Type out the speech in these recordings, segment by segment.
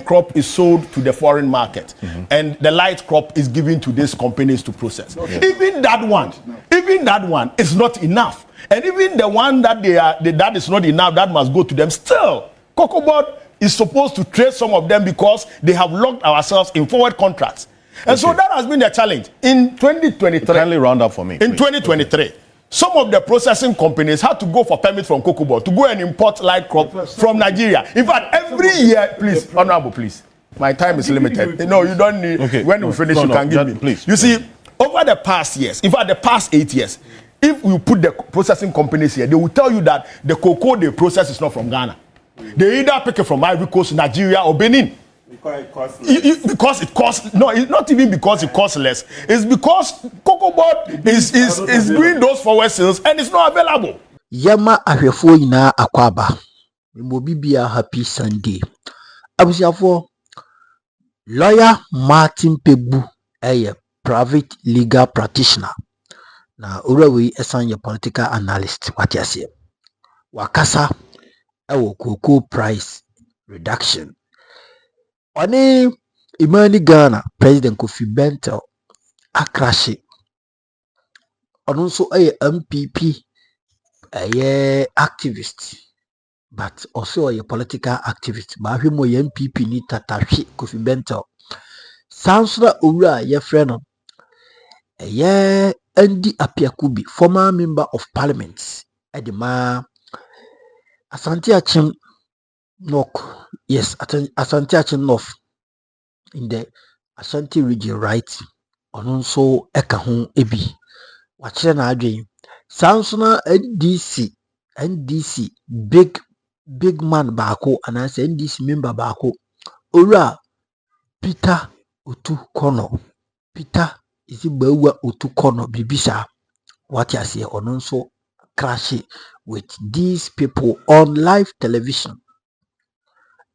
crop is sold to the foreign market, and the light crop is given to these companies to process. Even that one is not enough. And even the one that that is not enough, that must go to them. Still, Cocoa Board is supposed to trade some of them because they have locked ourselves in forward contracts. And so that has been the challenge. In 2023, kindly round up for me. In 2023, some of the processing companies had to go for permit from Cocoa Board to go and import light crop from Nigeria. In fact, every year, please, Honorable, please. My time is limited. No, you don't need. Okay. When we finish, you can give me. Please. You see, over the past years, in fact, the past 8 years, if you put the processing companies here, they will tell you that the cocoa they process is not from Ghana. They either pick it from Ivory Coast, Nigeria, or Benin. Because it costs less. Because it costs, no, it's not even because it costs less. It's because Cocoa Board is doing those forward sales and it's not available. Yama ahwefo ina akwaba. Mbobibia happy Sunday. Abusiafo lawyer Martin Kpebu a private legal practitioner. Na urawi esan political analyst watiase. Wakasa ewo cocoa price reduction. Oni Imani Ghana President Kofi Bentil akrashi. Onunso MPP activist, but also a political activist. But him MPP ni tatashi Kofi Bentil. Sansra ura ye friend Ndi Apiakubi, former member of parliament. Edema Asante Achim Nok, yes, Asante Achim North in the Ashanti region, right? Onunso Ekahun Ebi. Wachira na adwen. Sansona NDC big man baako anase NDC member baako. Ora Peter Otokonor. Peter is Ibawa Otokonor Bibisa. What you say onunso crashing with these people on live television.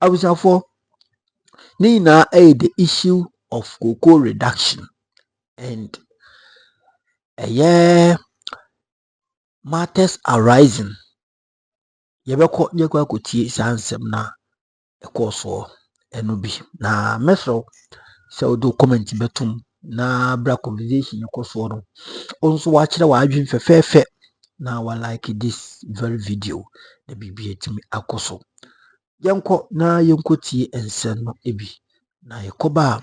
I was for Nina the issue of cocoa reduction and matters arising. Yebeko nyekwa kotie sansem na ekoso enubi na mesro se do comment betum na bra conversation ekoso no onso wa kire wa adwin fefefe na wa like this very video the bibi etimi akoso yenko na yenko tie ensen no ebi na yekoba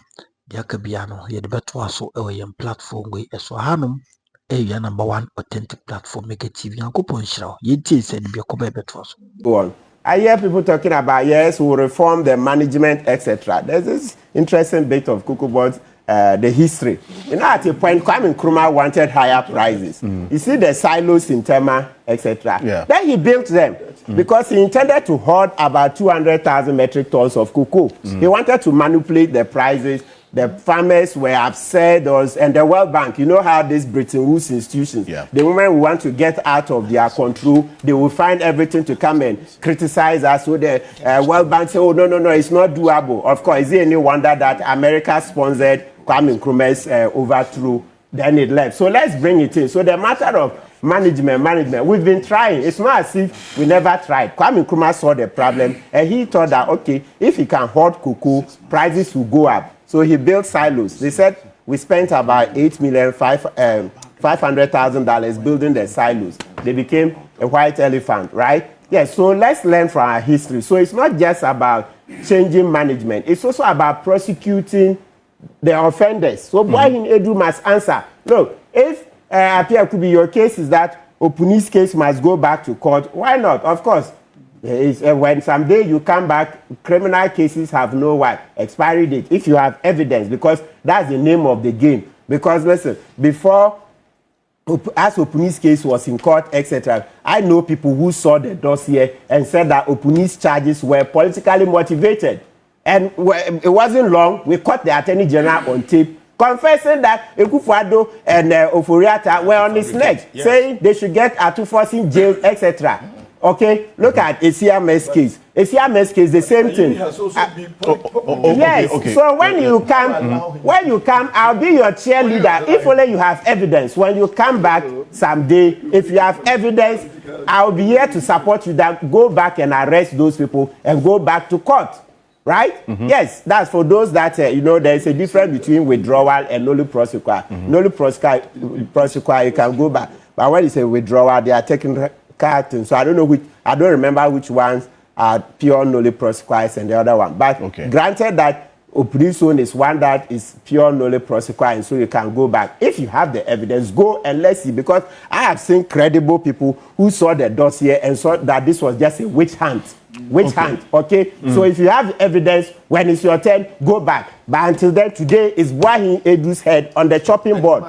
diaka bia no ye de beto aso e yem platform we eso hanom e number one authentic platform make TV yankopon shira ye tie sen bi yekoba beto aso. Go on. I hear people talking about, yes, we'll reform the management, etc. There's this interesting bit of Cocoa Board, the history. You know, at a point, Kwame Nkrumah wanted higher prices. You see the silos in Tema, etc. Yeah. Then he built them because he intended to hoard about 200,000 metric tons of cocoa. He wanted to manipulate the prices. The farmers were upset, and the World Bank, you know how these Bretton Woods institutions, the moment we want to get out of their control, they will find everything to come and criticize us. So the World Bank say, oh, no, it's not doable. Of course, is it any wonder that America sponsored Kwame Nkrumah's overthrow, then it left. So let's bring it in. So the matter of management, we've been trying. It's not as if we never tried. Kwame Nkrumah saw the problem, and he thought that, okay, if he can hoard cocoa, prices will go up. So he built silos. They said we spent about $8,500,000 building the silos. They became a white elephant, right? Yes, so let's learn from our history. So it's not just about changing management. It's also about prosecuting the offenders. So boy in Edu must answer. Look, if appear could be your case is that Opuni's case must go back to court, why not? Of course. When someday you come back, criminal cases have no expiry date. If you have evidence, because that's the name of the game. Because listen, before, as Opuni's case was in court, etc., I know people who saw the dossier and said that Opuni's charges were politically motivated. And it wasn't long, we caught the Attorney General on tape confessing that Ekufuado and Oforiatta were on his neck, saying they should get Atufos in jail, etc. Okay, look at ACMS case. ACMS case, the same thing. Yes. Okay. So when you come, I'll be your cheerleader. If only you have evidence. When you come back someday, if you have evidence, I'll be here to support you. That go back and arrest those people and go back to court. right? Yes, that's for those that, there's a difference between withdrawal and nulli prosequi. Nulli prosequi, you can go back. But when you say withdrawal, they are taking carton. So I don't remember which ones are pure nulli prosequi and the other one. But granted that Opposition is one that is pure nulli prosequi, and so you can go back. If you have the evidence, go and let's see, because I have seen credible people who saw the dossier and saw that this was just a witch hunt. So if you have evidence, when it's your turn, go back. But until then, today is Boahin Edu's head on the chopping board.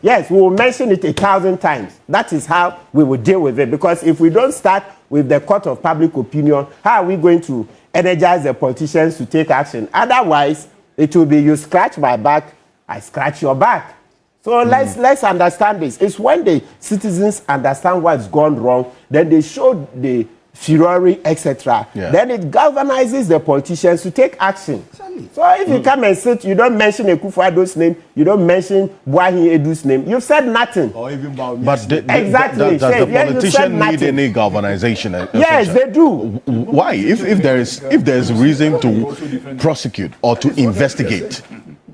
Yes, we will mention it 1,000 times. That is how we will deal with it, because if we don't start with the court of public opinion, how are we going to energize the politicians to take action? Otherwise, it will be you scratch my back, I scratch your back. So let's understand this. It's when the citizens understand what's gone wrong, then they show the fury, etc. Then it galvanizes the politicians to take action. So if you come and sit, you don't mention Akufo-Addo's name, you don't mention Boahin Edu's name, you've said nothing. Or even But exactly. Does the politician need any galvanization? Yes, they do. Why? If there is reason to prosecute or to investigate,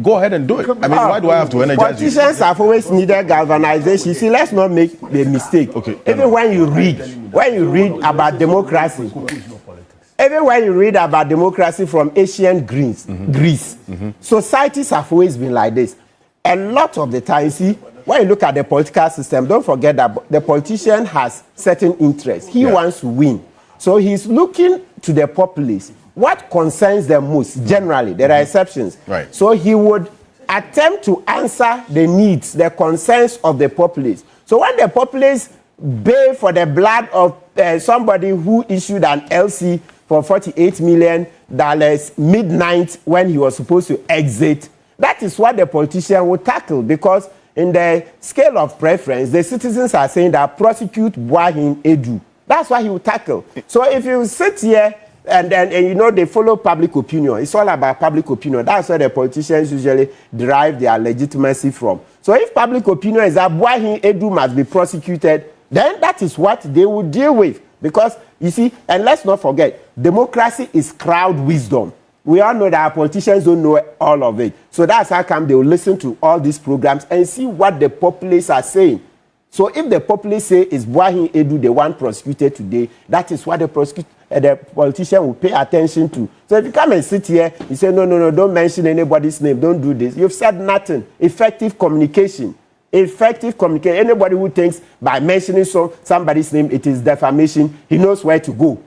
go ahead and do it. I mean, why do I have to energize you? Politicians have always needed galvanization. See, let's not make the mistake. Even when you read about democracy, even when you read about democracy from ancient Greece, societies have always been like this. A lot of the time, see, when you look at the political system, don't forget that the politician has certain interests. He wants to win. So he's looking to the populace. What concerns them most, generally, there are exceptions. So he would attempt to answer the needs, the concerns of the populace. So when the populace bay for the blood of somebody who issued an LC for $48 million midnight when he was supposed to exit, that is what the politician will tackle, because in the scale of preference, the citizens are saying that prosecute Boahin Edu. That's what he will tackle. So if you sit here and they follow public opinion, it's all about public opinion. That's where the politicians usually derive their legitimacy from. So if public opinion is that Boahin Edu must be prosecuted, then that is what they will deal with. Because, you see, and let's not forget, democracy is crowd wisdom. We all know that our politicians don't know all of it. So that's how come they will listen to all these programs and see what the populace are saying. So if the populace say is Boahin Edu the one prosecuted today, that is what the politician will pay attention to. So if you come and sit here, you say, no, don't mention anybody's name, don't do this. You've said nothing. Effective communication. Anybody who thinks by mentioning somebody's name, it is defamation, he knows where to go.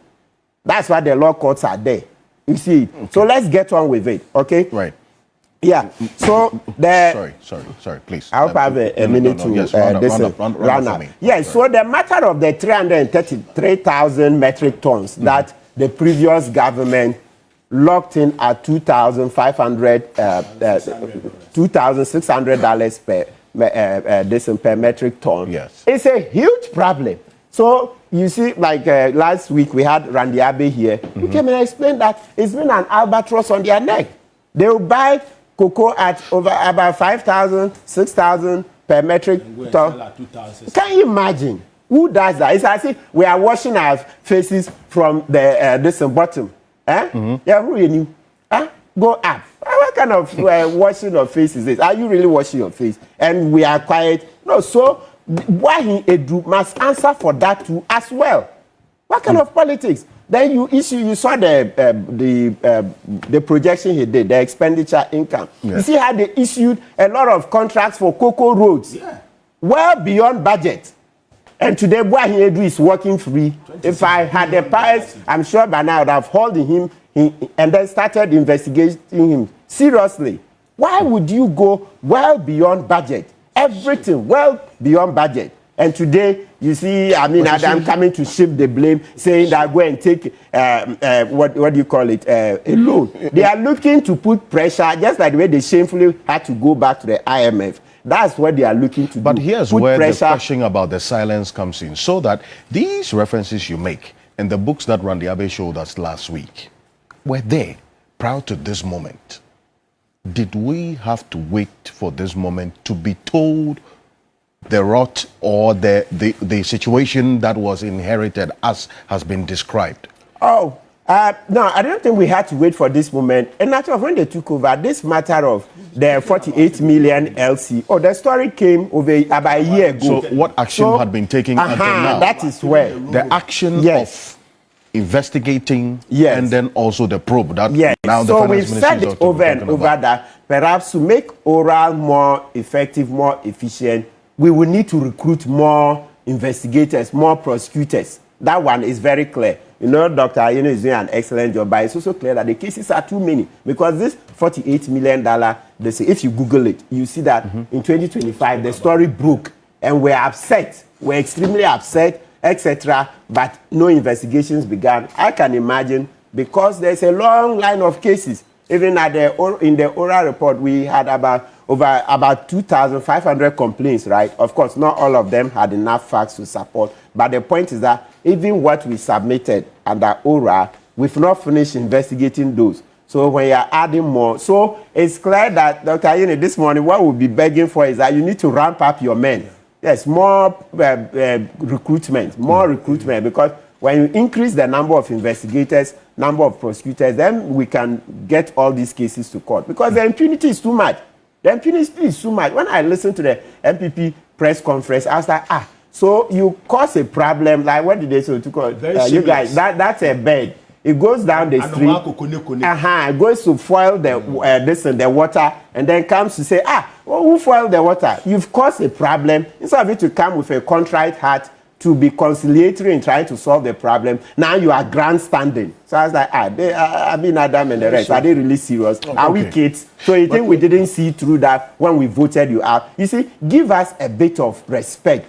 That's why the law courts are there. You see it. So let's get on with it, okay? Right. Yeah. So the sorry, please. I hope I have a minute to run up. Yes. So the matter of the 333,000 metric tons that the previous government locked in at $2,600 per metric ton. Yes. It's a huge problem. So you see, like last week we had Randy Abe here. He came and explained that it's been an albatross on their neck. They will buy cocoa at over about 5,000, 6,000 per metric ton. Can you imagine? Who does that? It's as if we are washing our faces from the bottom. Yeah, who you knew? Go up. What kind of washing of face is this? Are you really washing your face? And we are quiet. No, so Boahin Edu must answer for that too as well. What kind of politics? Then you saw the projection he did, the expenditure income. You see how they issued a lot of contracts for cocoa roads, well beyond budget. And today Boahin Edu is working free. If I had the powers, I'm sure by now I would have hauled him and then started investigating him seriously. Why would you go well beyond budget? Everything well beyond budget. And today, you see, I'm coming to shift the blame, saying that go and take, what do you call it, a loan. They are looking to put pressure, just like the way they shamefully had to go back to the IMF. That's what they are looking to do. But here's where the question about the silence comes in. So that these references you make in the books that Randy Abe showed us last week were there prior to this moment. Did we have to wait for this moment to be told the rot or the situation that was inherited as has been described? Oh, No, I don't think we had to wait for this moment. And matter of when they took over, this matter of the 48 million LC, the story came over about a year ago. So what action had been taken until now? That is where. The action Yes. of investigating Yes. and then also the probe. That Yes. now the So finance we've ministry said is it over and talking over about. that perhaps to make oral more effective, more efficient, we will need to recruit more investigators, more prosecutors. That one is very clear. You know, Dr. Ayeno is doing an excellent job, but it's also clear that the cases are too many because this $48 million, they say, if you Google it, you see that in 2025, the story broke and we're upset. We're extremely upset, etc. But no investigations began. I can imagine because there's a long line of cases. Even in the oral report, we had about 2,500 complaints, right? Of course, not all of them had enough facts to support. But the point is that even what we submitted under oral, we've not finished investigating those. So when you're adding more, so it's clear that, Dr. Ayeni, this morning, what we'll be begging for is that you need to ramp up your men. Yes, more recruitment, because when you increase the number of investigators, number of prosecutors, then we can get all these cases to court. Because the impunity is too much. The impunity is too much. When I listened to the NPP press conference, I was like, so you cause a problem, like what did they say to call you guys? That's a bed. It goes down the street. It goes to foil the water, and then comes to say, who foiled the water? You've caused a problem. Instead of it to come with a contrite heart to be conciliatory in trying to solve the problem, now you are grandstanding. So I was like, Adam and the rest, are they really serious? Are we kids? So you think we didn't see through that when we voted you out? You see, give us a bit of respect.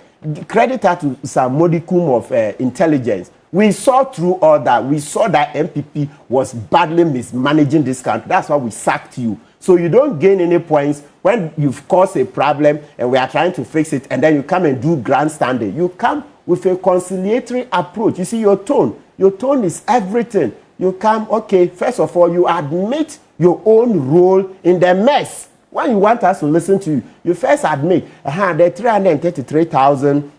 Credit her to some modicum of intelligence. We saw through all that. We saw that MPP was badly mismanaging this country. That's why we sacked you. So you don't gain any points when you've caused a problem and we are trying to fix it, and then you come and do grandstanding. You come with a conciliatory approach. You see, your tone is everything. You come, okay, first of all, you admit your own role in the mess. When you want us to listen to you, you first admit, the 333,000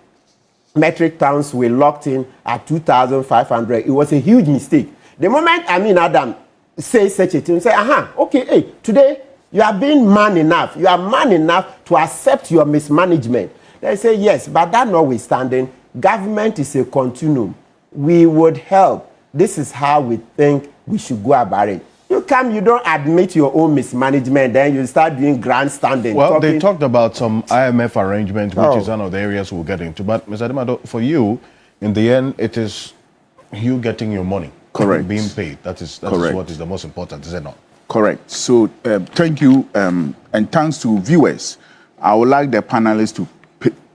metric tons were locked in at 2,500. It was a huge mistake. The moment Adam says such a thing, say, okay, hey, today you are being man enough. You are man enough to accept your mismanagement. They say, yes, but that notwithstanding, government is a continuum. We would help. This is how we think we should go about it. You come, you don't admit your own mismanagement, then you start doing grandstanding. Well, they talked about some IMF arrangement, which is one of the areas we'll get into. But, Mr. Ademado, for you, in the end, it is you getting your money. Correct. Being paid. That is what is the most important, is it not? Correct. So, thank you, and thanks to viewers. I would like the panelists to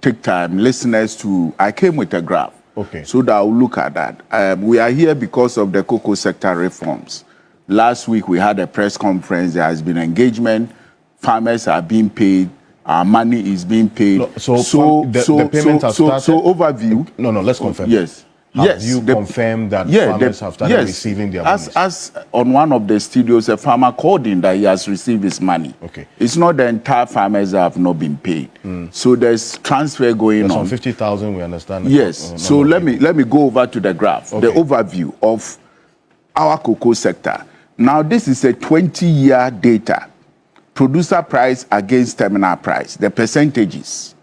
take time, listeners to, I came with a graph. Okay. So that I'll look at that. We are here because of the cocoa sector reforms. Last week, we had a press conference. There has been engagement. Farmers are being paid. Our money is being paid. No, the payments have started? So overview. No, let's confirm. Yes. Have you confirmed that farmers have started receiving their money? As on one of the studios, a farmer called in that he has received his money. Okay. It's not the entire farmers that have not been paid. So there's transfer going on. Some 50,000, we understand. Yes. So let me go over to the graph, the overview of our cocoa sector. Now, this is a 20-year data. Producer price against terminal price, the percentages.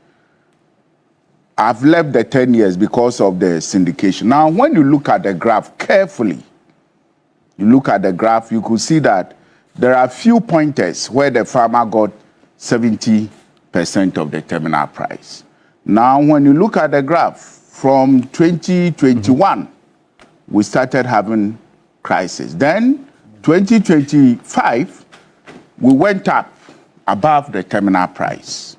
I've left the 10 years because of the syndication. Now, when you look at the graph carefully, you could see that there are few pointers where the farmer got 70% of the terminal price. Now, when you look at the graph, from 2021, we started having crisis. Then, 2025, we went up above the terminal price.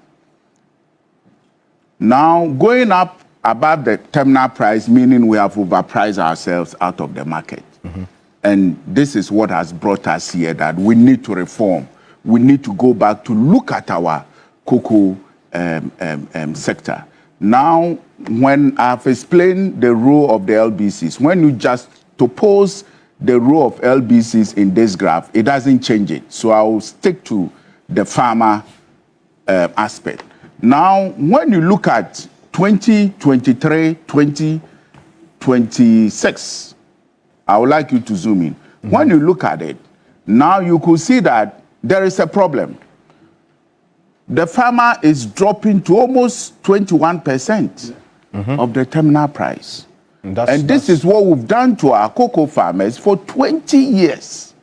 Now, going up above the terminal price, meaning we have overpriced ourselves out of the market. And this is what has brought us here, that we need to reform. We need to go back to look at our cocoa sector. Now, when I've explained the role of the LBCs, when you just oppose the role of LBCs in this graph, it doesn't change it. So I will stick to the farmer aspect. Now, when you look at 2023, 2026, I would like you to zoom in. When you look at it, now you could see that there is a problem. The farmer is dropping to almost 21% of the terminal price. And this is what we've done to our cocoa farmers for 20 years.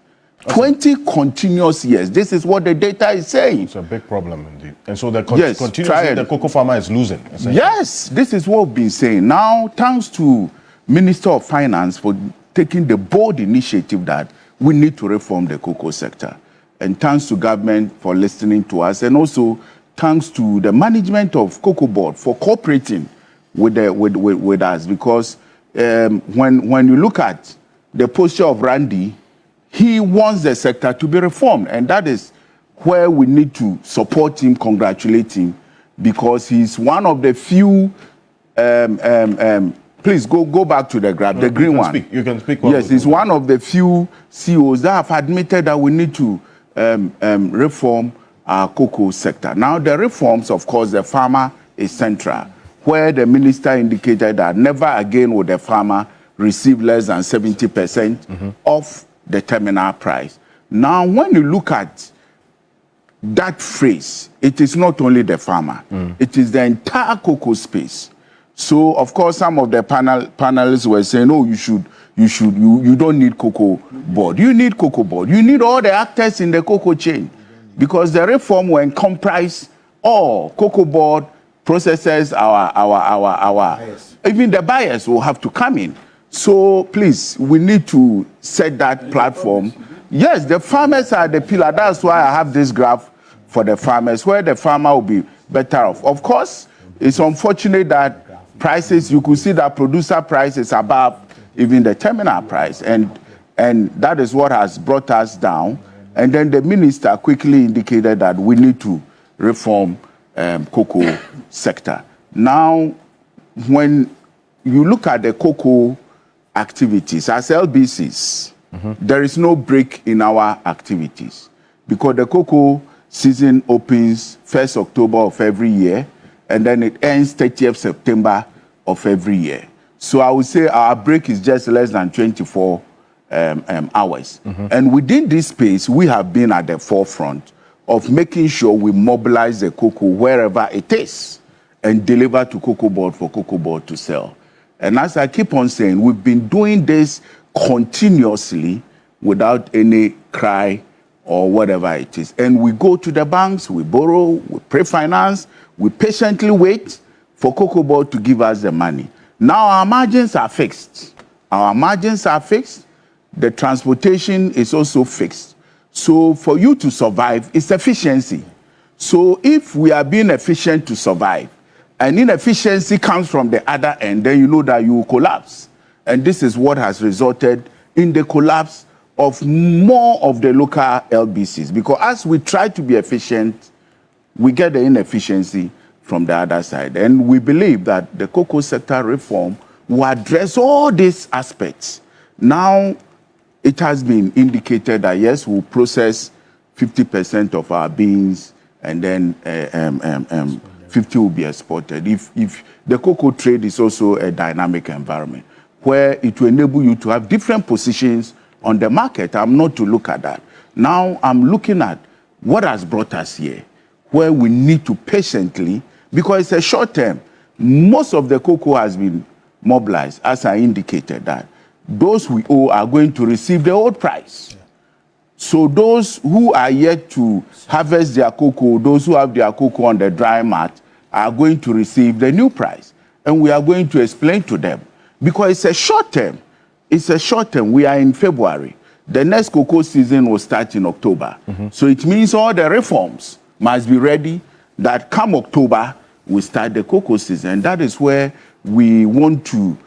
20 continuous years. This is what the data is saying. It's a big problem indeed. And so continuously the cocoa farmer is losing. Yes, this is what we've been saying. Now, thanks to Minister of Finance for taking the bold initiative that we need to reform the cocoa sector. And thanks to government for listening to us. And also thanks to the management of Cocoa Board for cooperating with us. Because when you look at the posture of Randy, he wants the sector to be reformed, and that is where we need to support him, congratulate him, because he's one of the few. Please go back to the graph, the green one. You can speak. Yes, he's one of the few CEOs that have admitted that we need to reform our cocoa sector. Now, the reforms, of course, the farmer is central, where the minister indicated that never again would the farmer receive less than 70% of the terminal price. Now, when you look at that phrase, it is not only the farmer, it is the entire cocoa space. So, of course, some of the panelists were saying, oh, you don't need cocoa board. You need cocoa board. You need all the actors in the cocoa chain, because the reform will encompass all cocoa board processors, even the buyers will have to come in. So please, we need to set that platform. Yes, the farmers are the pillar. That's why I have this graph for the farmers, where the farmer will be better off. Of course, it's unfortunate that prices, you could see that producer price is above even the terminal price. And that is what has brought us down. And then the minister quickly indicated that we need to reform cocoa sector. Now, when you look at the cocoa activities as LBCs, there is no break in our activities, because the cocoa season opens 1st October of every year, and then it ends 30th September of every year. So I would say our break is just less than 24 hours. And within this space, we have been at the forefront of making sure we mobilize the cocoa wherever it is and deliver to Cocoa Board for Cocoa Board to sell. And as I keep on saying, we've been doing this continuously without any cry or whatever it is. And we go to the banks, we borrow, we pre-finance, we patiently wait for Cocoa Board to give us the money. Now our margins are fixed. Our margins are fixed. The transportation is also fixed. So for you to survive, it's efficiency. So if we are being efficient to survive, and inefficiency comes from the other end, then you know that you will collapse. And this is what has resulted in the collapse of more of the local LBCs. Because as we try to be efficient, we get the inefficiency from the other side. And we believe that the cocoa sector reform will address all these aspects. Now, it has been indicated that, yes, we'll process 50% of our beans, and then 50 will be exported. If the cocoa trade is also a dynamic environment where it will enable you to have different positions on the market. I'm not to look at that. Now I'm looking at what has brought us here, where we need to patiently, because it's a short term. Most of the cocoa has been mobilized, as I indicated, that those we owe are going to receive the old price. So those who are yet to harvest their cocoa, those who have their cocoa on the dry mat, are going to receive the new price. And we are going to explain to them, because it's a short term. It's a short term. We are in February. The next cocoa season will start in October. So it means all the reforms must be ready, that come October, we start the cocoa season. And that is where we want to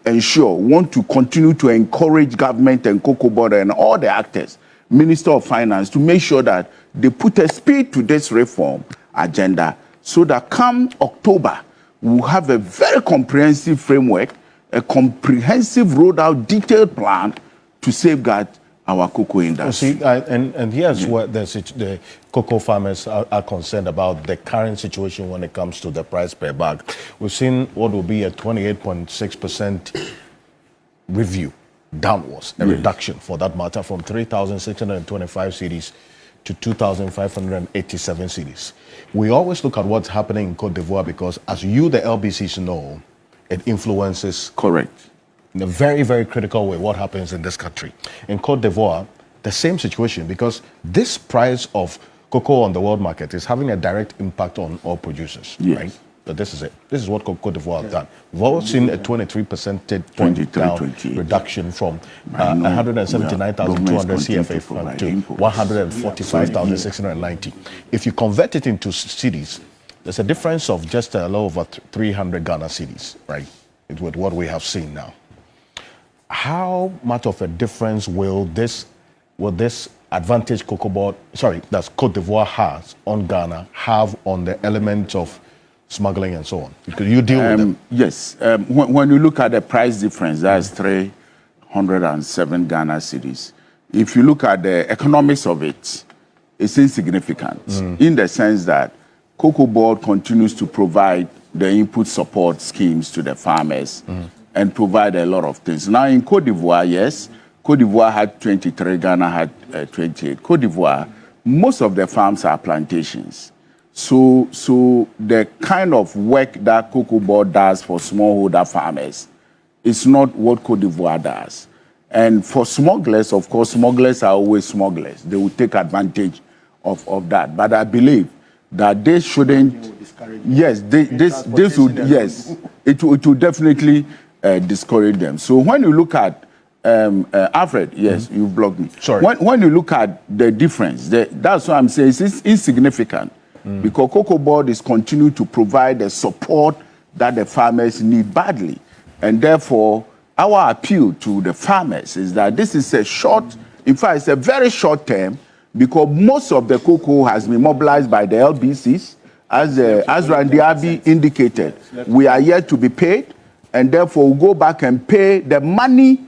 want to continue to encourage government and Cocoa Board and all the actors, Minister of Finance, to make sure that they put a speed to this reform agenda, so that come October, we'll have a very comprehensive framework, a comprehensive rolled out detailed plan to safeguard our cocoa industry. See, and here's what the cocoa farmers are concerned about, the current situation when it comes to the price per bag. We've seen what will be a 28.6% review downwards, a reduction for that matter, from 3,625 cedis to 2,587 cedis. We always look at what's happening in Cote d'Ivoire because, as you, the LBCs, know, it influences. Correct. In a very, very critical way what happens in this country. In Cote d'Ivoire, the same situation, because this price of cocoa on the world market is having a direct impact on all producers, yes. right? But this is it. This is what Cote d'Ivoire have done. We've all seen a 23% point down reduction from 179,200 CFA to 145,690. If you convert it into cedis, there's a difference of just a little over 300 Ghana cedis, right? With what we have seen now. How much of a difference will this advantage that's Cote d'Ivoire has on Ghana have on the element of smuggling and so on? Because you deal with them. Yes. When you look at the price difference, that's 307 Ghana cedis. If you look at the economics of it, it's insignificant in the sense that Cocoa Board continues to provide the input support schemes to the farmers and provide a lot of things. Now in Cote d'Ivoire, yes, Cote d'Ivoire had 23, Ghana had 28. Cote d'Ivoire, most of the farms are plantations. So the kind of work that Cocoa Board does for smallholder farmers is not what Cote d'Ivoire does. And for smugglers, of course, smugglers are always smugglers. They will take advantage of that. But I believe that they shouldn't. Yes, this would. Yes, it will definitely discourage them. So when you look at Alfred, yes, you've blocked me. Sorry. When you look at the difference, that's what I'm saying. It's insignificant because Cocoa Board is continuing to provide the support that the farmers need badly, and therefore our appeal to the farmers is that this is a short. In fact, it's a very short term because most of the cocoa has been mobilized by the LBCs, as Randy Abbey indicated. We are yet to be paid, and therefore we'll go back and pay the money,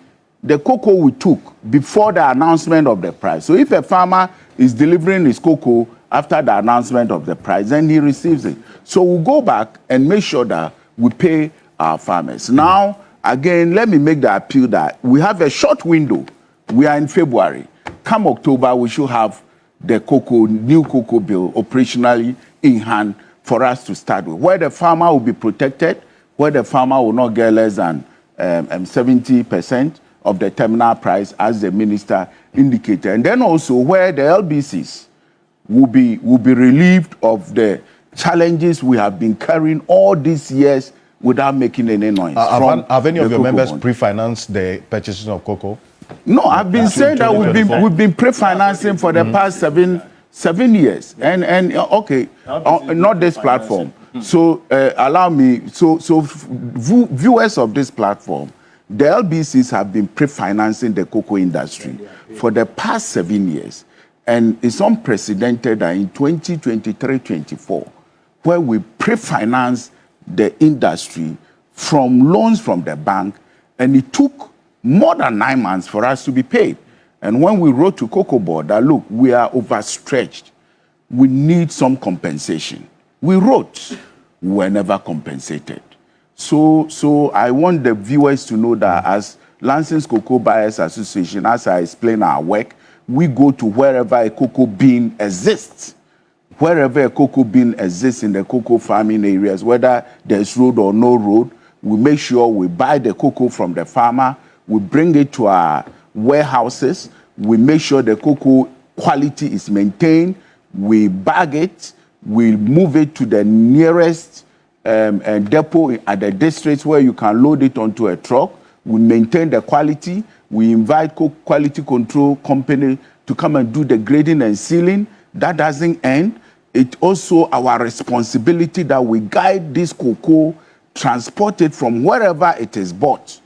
the cocoa we took before the announcement of the price. So if a farmer is delivering his cocoa after the announcement of the price, then he receives it. So we'll go back and make sure that we pay our farmers. Now, again, let me make the appeal that we have a short window. We are in February. Come October, we should have the new cocoa bill operationally in hand for us to start with, where the farmer will be protected, where the farmer will not get less than 70% of the terminal price, as the minister indicated, and then also where the LBCs will be relieved of the challenges we have been carrying all these years without making any noise. Have any of your members pre-financed the purchases of cocoa? No, I've been saying that we've been pre-financing for the past seven years, and okay, not this platform. So allow me. So viewers of this platform, the LBCs have been pre-financing the cocoa industry for the past 7 years, and it's unprecedented that in 2023-24, where we pre-financed the industry from loans from the bank, and it took more than 9 months for us to be paid. And when we wrote to Cocoa Board that, look, we are overstretched, we need some compensation, we wrote, we were never compensated. So I want the viewers to know that as Lansing's Cocoa Buyers Association, as I explain our work, we go to wherever a cocoa bean exists. Wherever a cocoa bean exists in the cocoa farming areas, whether there's road or no road, we make sure we buy the cocoa from the farmer, we bring it to our warehouses, we make sure the cocoa quality is maintained, we bag it, we move it to the nearest depot at the districts where you can load it onto a truck, we maintain the quality, we invite quality control company to come and do the grading and sealing. That doesn't end. It's also our responsibility that we guide this cocoa, transport it from wherever it is bought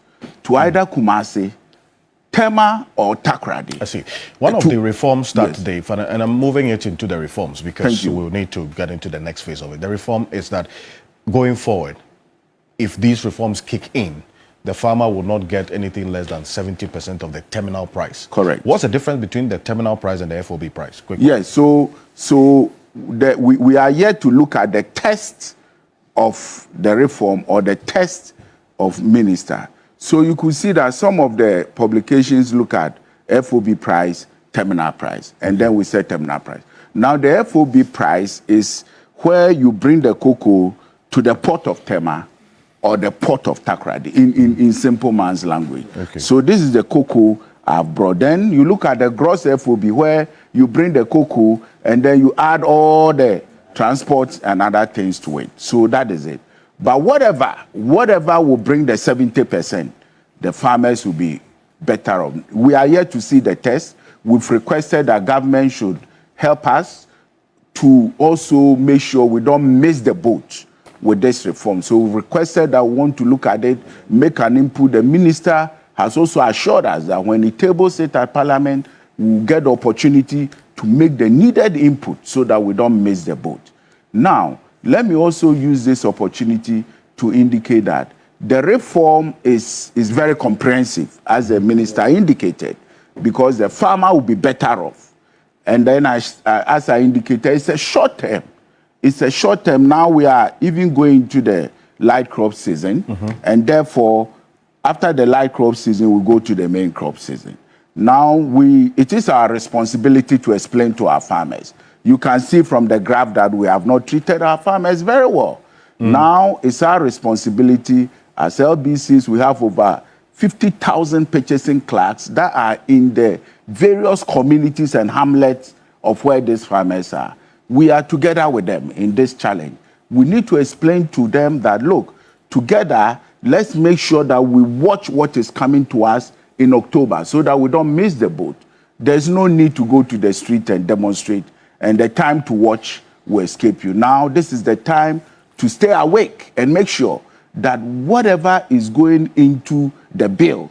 to either Kumasi, Tema, or Takrady. I see. One of the reforms that and I'm moving it into the reforms because we'll need to get into the next phase of it. The reform is that going forward, if these reforms kick in, the farmer will not get anything less than 70% of the terminal price. Correct. What's the difference between the terminal price and the FOB price? Quickly. Yes, we are yet to look at the test of the reform or the test of minister. So you could see that some of the publications look at FOB price, terminal price, and then we say terminal price. Now the FOB price is where you bring the cocoa to the port of Tema or the port of Takoradi in simple man's language. Okay. So this is the cocoa I've brought. Then you look at the gross FOB where you bring the cocoa and then you add all the transport and other things to it. So that is it. But whatever will bring the 70%, the farmers will be better off. We are yet to see the test. We've requested that government should help us to also make sure we don't miss the boat with this reform. So we requested that we want to look at it, make an input. The minister has also assured us that when he tables it at Parliament, we'll get the opportunity to make the needed input so that we don't miss the boat. Now, let me also use this opportunity to indicate that the reform is very comprehensive, as the minister indicated, because the farmer will be better off. And then, as I indicated, it's a short term. It's a short term. Now we are even going to the light crop season, and therefore, after the light crop season, we go to the main crop season. Now, it is our responsibility to explain to our farmers. You can see from the graph that we have not treated our farmers very well. Now, it's our responsibility as LBCs. We have over 50,000 purchasing clerks that are in the various communities and hamlets of where these farmers are. We are together with them in this challenge. We need to explain to them that, look, together, let's make sure that we watch what is coming to us in October so that we don't miss the boat. There's no need to go to the street and demonstrate, and the time to watch will escape you. Now, this is the time to stay awake and make sure that whatever is going into the bill,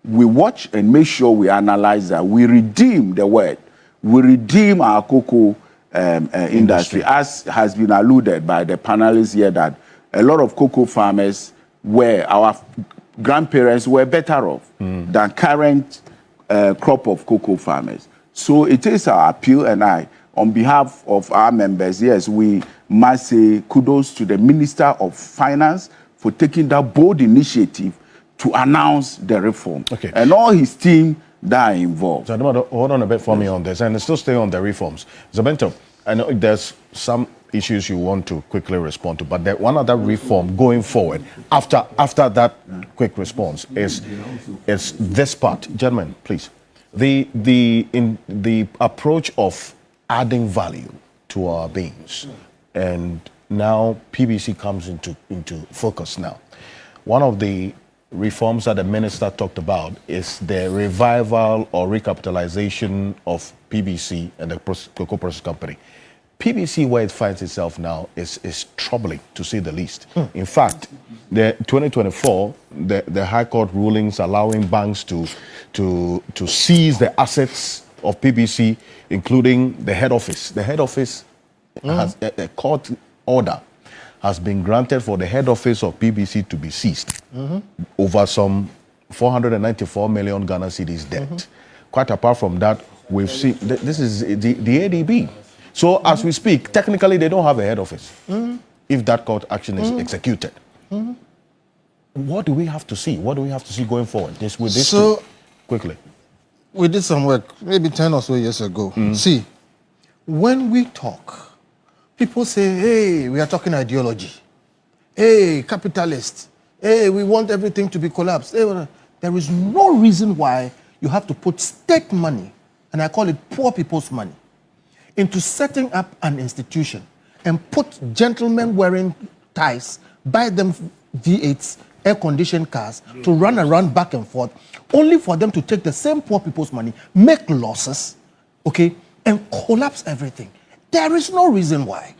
we watch and make sure we analyze that. We redeem the word. We redeem our cocoa industry, as has been alluded by the panelists here, that a lot of cocoa farmers our grandparents were better off than current crop of cocoa farmers. So it is our appeal, and on behalf of our members, yes, we must say kudos to the Minister of Finance for taking that bold initiative to announce the reform. Okay. And all his team that are involved. So, hold on a bit for me on this, and still stay on the reforms. Bentil, I know there's some issues you want to quickly respond to, but the one other reform going forward after that quick response is this part. Gentlemen, please. The approach of adding value to our beans, and now PBC comes into focus now. One of the reforms that the minister talked about is the revival or recapitalization of PBC and the Cocoa Process Company. PBC, where it finds itself now, is troubling, to say the least. In fact, the 2024, the High Court rulings allowing banks to seize the assets of PBC, including the head office. The head office has a court order has been granted for the head office of PBC to be seized over some 494 million Ghana cedis debt. Quite apart from that, we've seen this is the ADB. So as we speak, technically they don't have a head office if that court action is executed. What do we have to see? What do we have to see going forward? Quickly. We did some work maybe 10 or so years ago. See, when we talk, people say, hey, we are talking ideology. Hey, capitalists. Hey, we want everything to be collapsed. Hey, there is no reason why you have to put state money, and I call it poor people's money, into setting up an institution and put gentlemen wearing ties, buy them V8s, air-conditioned cars to run around back and forth, only for them to take the same poor people's money, make losses, okay, and collapse everything. There is no reason why.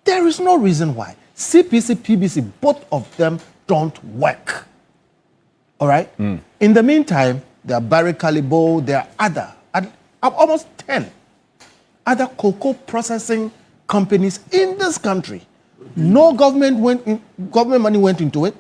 There is no reason why. CPC, PBC, both of them don't work. All right? In the meantime, there are Barry Calibo, there are almost 10 other cocoa processing companies in this country. No government money went into it.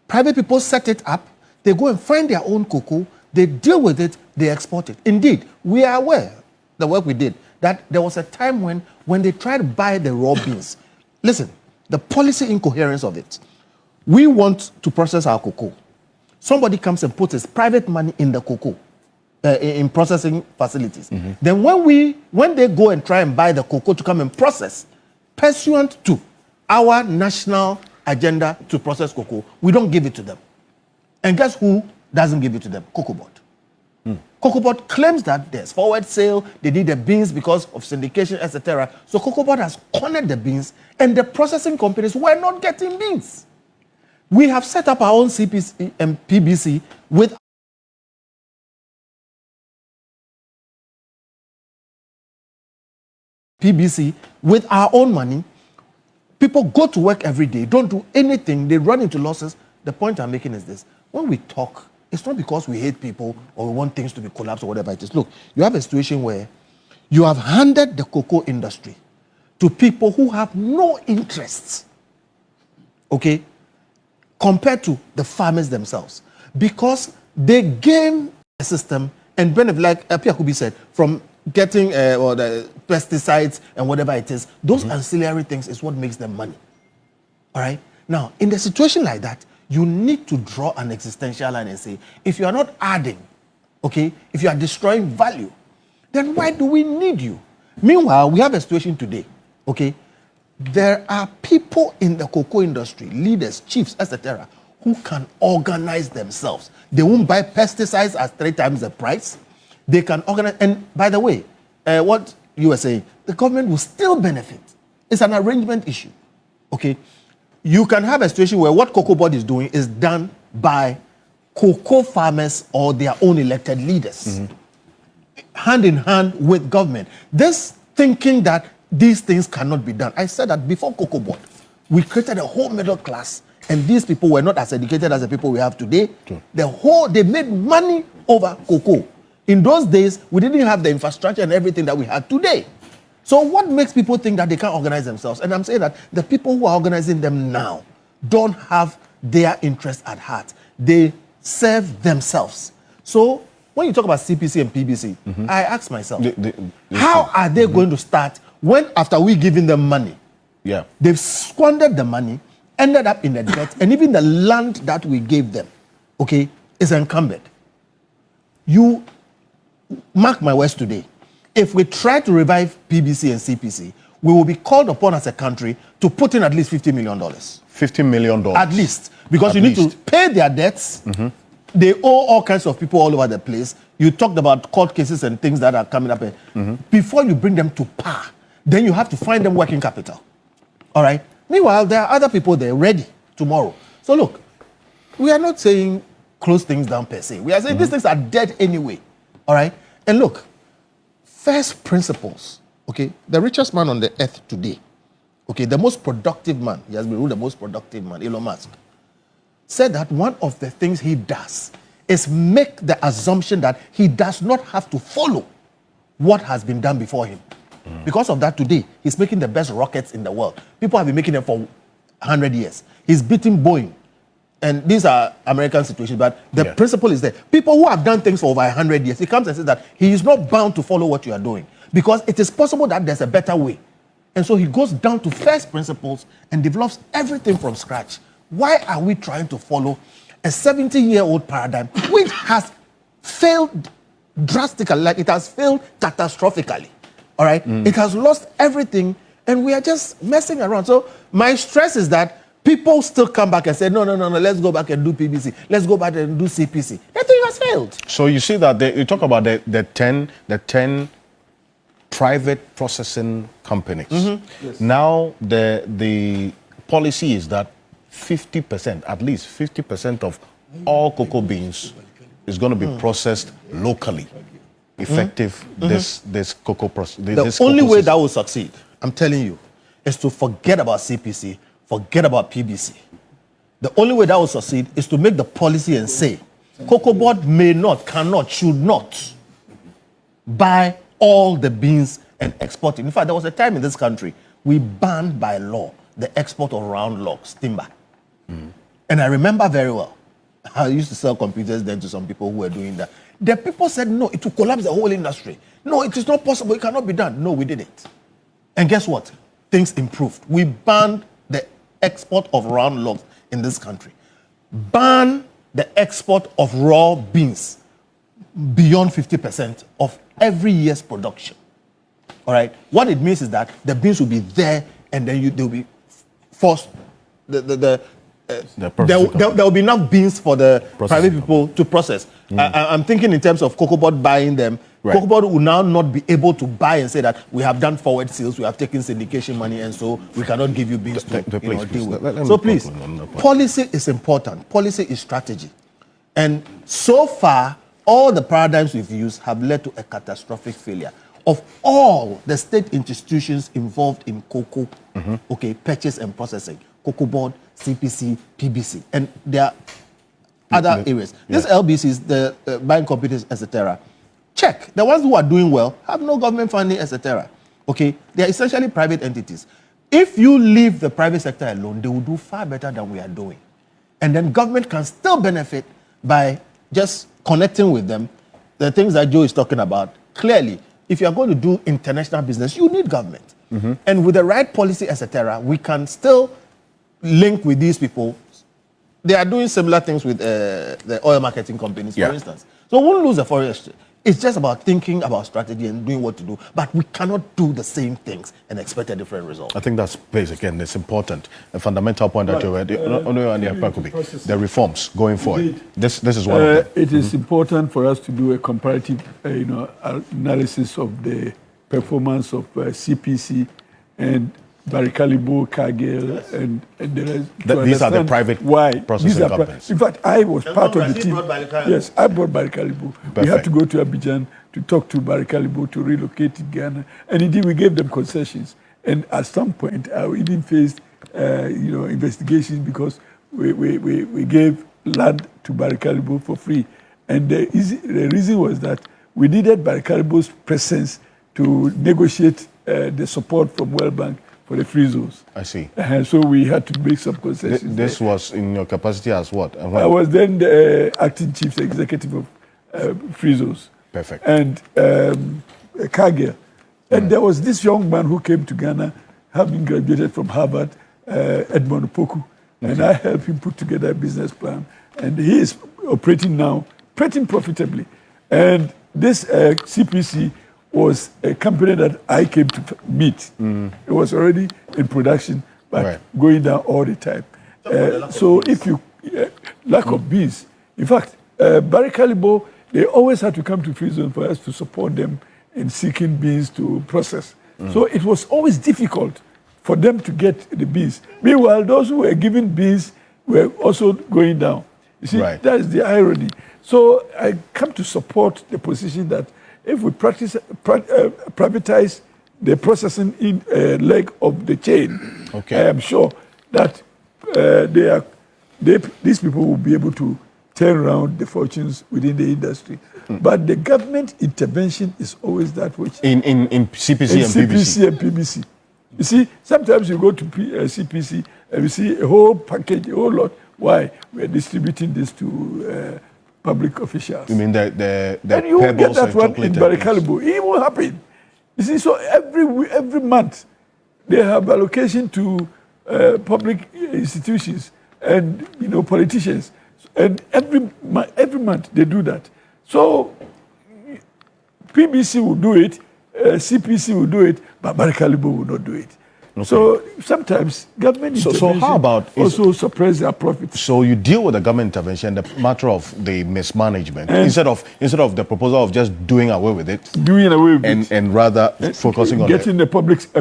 Private people set it up. They go and find their own cocoa. They deal with it. They export it. Indeed, we are aware, the work we did, that there was a time when they tried to buy the raw beans. Listen, the policy incoherence of it. We want to process our cocoa. somebody comes and puts his private money in the cocoa, in processing facilities. Then when they go and try and buy the cocoa to come and process, pursuant to our national agenda to process cocoa, we don't give it to them. And guess who doesn't give it to them? Cocoa Board. Cocoa Board claims that there's forward sale, they need the beans because of syndication, etc. So Cocoa Board has cornered the beans, and the processing companies were not getting beans. We have set up our own CPC and PBC with our own money. People go to work every day, don't do anything, they run into losses. The point I'm making is this: when we talk, it's not because we hate people or we want things to be collapsed or whatever it is. Look, you have a situation where you have handed the cocoa industry to people who have no interests, okay, compared to the farmers themselves, because they game the system and benefit, like Pia Kubi said, from getting or the pesticides and whatever it is. Those ancillary things is what makes them money. All right? Now, in a situation like that, you need to draw an existential line and say, if you are not adding, okay, if you are destroying value, then why do we need you? Meanwhile, we have a situation today, okay, there are people in the cocoa industry, leaders, chiefs, etc., who can organize themselves. They won't buy pesticides at 3 times the price. They can organize. And by the way, what you were saying, the government will still benefit. It's an arrangement issue, okay? You can have a situation where what Cocoa Board is doing is done by cocoa farmers or their own elected leaders, hand in hand with government. This thinking that these things cannot be done. I said that before Cocoa Board, we created a whole middle class, and these people were not as educated as the people we have today. They made money over cocoa. In those days, we didn't have the infrastructure and everything that we have today. So what makes people think that they can't organize themselves? And I'm saying that the people who are organizing them now don't have their interests at heart. They serve themselves. So when you talk about CPC and PBC, I ask myself, how are they going to start when after we giving them money, they've squandered the money, ended up in the debt, and even the land that we gave them, okay, is encumbered. You mark my words today. If we try to revive PBC and CPC, we will be called upon as a country to put in at least $50 million. $50 million. At least. Because you need to pay their debts. They owe all kinds of people all over the place. You talked about court cases and things that are coming up. Before you bring them to par, then you have to find them working capital. All right? Meanwhile, there are other people there ready tomorrow. So look, we are not saying close things down per se. We are saying these things are dead anyway. All right? And look, first principles, okay? The richest man on the earth today, okay, the most productive man, he has been ruled the most productive man, Elon Musk, said that one of the things he does is make the assumption that he does not have to follow what has been done before him. Because of that, today, he's making the best rockets in the world. People have been making them for 100 years. He's beating Boeing. And these are American situations, but the principle is there. People who have done things for over 100 years, he comes and says that he is not bound to follow what you are doing because it is possible that there's a better way. And so he goes down to first principles and develops everything from scratch. Why are we trying to follow a 70-year-old paradigm which has failed drastically, like it has failed catastrophically, all right? It has lost everything, and we are just messing around. So my stress is that people still come back and say, no, let's go back and do PBC. Let's go back and do CPC. That thing has failed. So you see that you talk about the 10 private processing companies. Yes. Now the policy is that 50%, at least 50% of all cocoa beans is going to be processed locally, effective this cocoa process. The only way that will succeed, I'm telling you, is to forget about CPC, forget about PBC. The only way that will succeed is to make the policy and say, Cocoa Board may not, cannot, should not buy all the beans and export it. In fact, there was a time in this country we banned by law the export of round logs, timber. And I remember very well, I used to sell computers then to some people who were doing that. The people said, no, it will collapse the whole industry. No, it is not possible. It cannot be done. No, we did it. And guess what? Things improved. We banned the export of round logs in this country. Ban the export of raw beans beyond 50% of every year's production. All right. What it means is that the beans will be there, and then they'll be forced. There will be enough beans for the private people to process. I'm thinking in terms of Cocoa Board buying them. Right. Cocoa Board will now not be able to buy and say that we have done forward sales, we have taken syndication money, and so we cannot give you beans to deal with. So please, policy is important. Policy is strategy. And so far, all the paradigms we've used have led to a catastrophic failure of all the state institutions involved in cocoa, purchase and processing, Cocoa Board, CPC, PBC, and there are other areas. These LBCs, the buying companies, etc. Check. The ones who are doing well have no government funding, etc. Okay, they are essentially private entities. If you leave the private sector alone, they will do far better than we are doing. And then government can still benefit by just connecting with them. The things that Joe is talking about, clearly, if you are going to do international business, you need government. And with the right policy, etc., we can still link with these people. They are doing similar things with the oil marketing companies, for instance. So we won't lose the forest. It's just about thinking about strategy and doing what to do. But we cannot do the same things and expect a different result. I think that's basic, and it's important. A fundamental point that you had, the reforms going forward. This is one of them. It is important for us to do a comparative analysis of the performance of CPC and Barikalibo, Cargill, and the rest. These are the private processing companies. In fact, I was part of the team. Yes, I brought Barikalibo. We had to go to Abidjan to talk to Barikalibo to relocate to Ghana. And indeed, we gave them concessions. And at some point, we even faced investigations because we gave land to Barikalibo for free. And the reason was that we needed Barikalibo's presence to negotiate the support from World Bank for the free zones. I see. So we had to make some concessions. This was in your capacity as what? I was then the acting chief executive of free zones. Perfect. And Cargill. And there was this young man who came to Ghana, having graduated from Harvard, Edmond Opoku. And I helped him put together a business plan. And he is operating now pretty profitably. And this CPC was a company that I came to meet. It was already in production, but going down all the time. So if you, lack of beans, in fact, Barikalibo, they always had to come to free zone for us to support them in seeking beans to process. So it was always difficult for them to get the beans. Meanwhile, those who were given beans were also going down. You see, that is the irony. So I come to support the position that if we privatize the processing leg of the chain, I am sure that these people will be able to turn around the fortunes within the industry. But the government intervention is always that which... In CPC and PBC. You see, sometimes you go to CPC and you see a whole package, a whole lot. Why? We're distributing this to... public officials. You mean the and you will get that one in Barikalibo. It will happen. You see, so every month they have allocation to public institutions and politicians, and every month they do that. So PBC will do it, CPC will do it, but Barikalibo will not do it. So sometimes government intervention how about also suppress their profits. So you deal with the government intervention, the matter of the mismanagement, instead of the proposal of just doing away with it, and rather focusing on getting the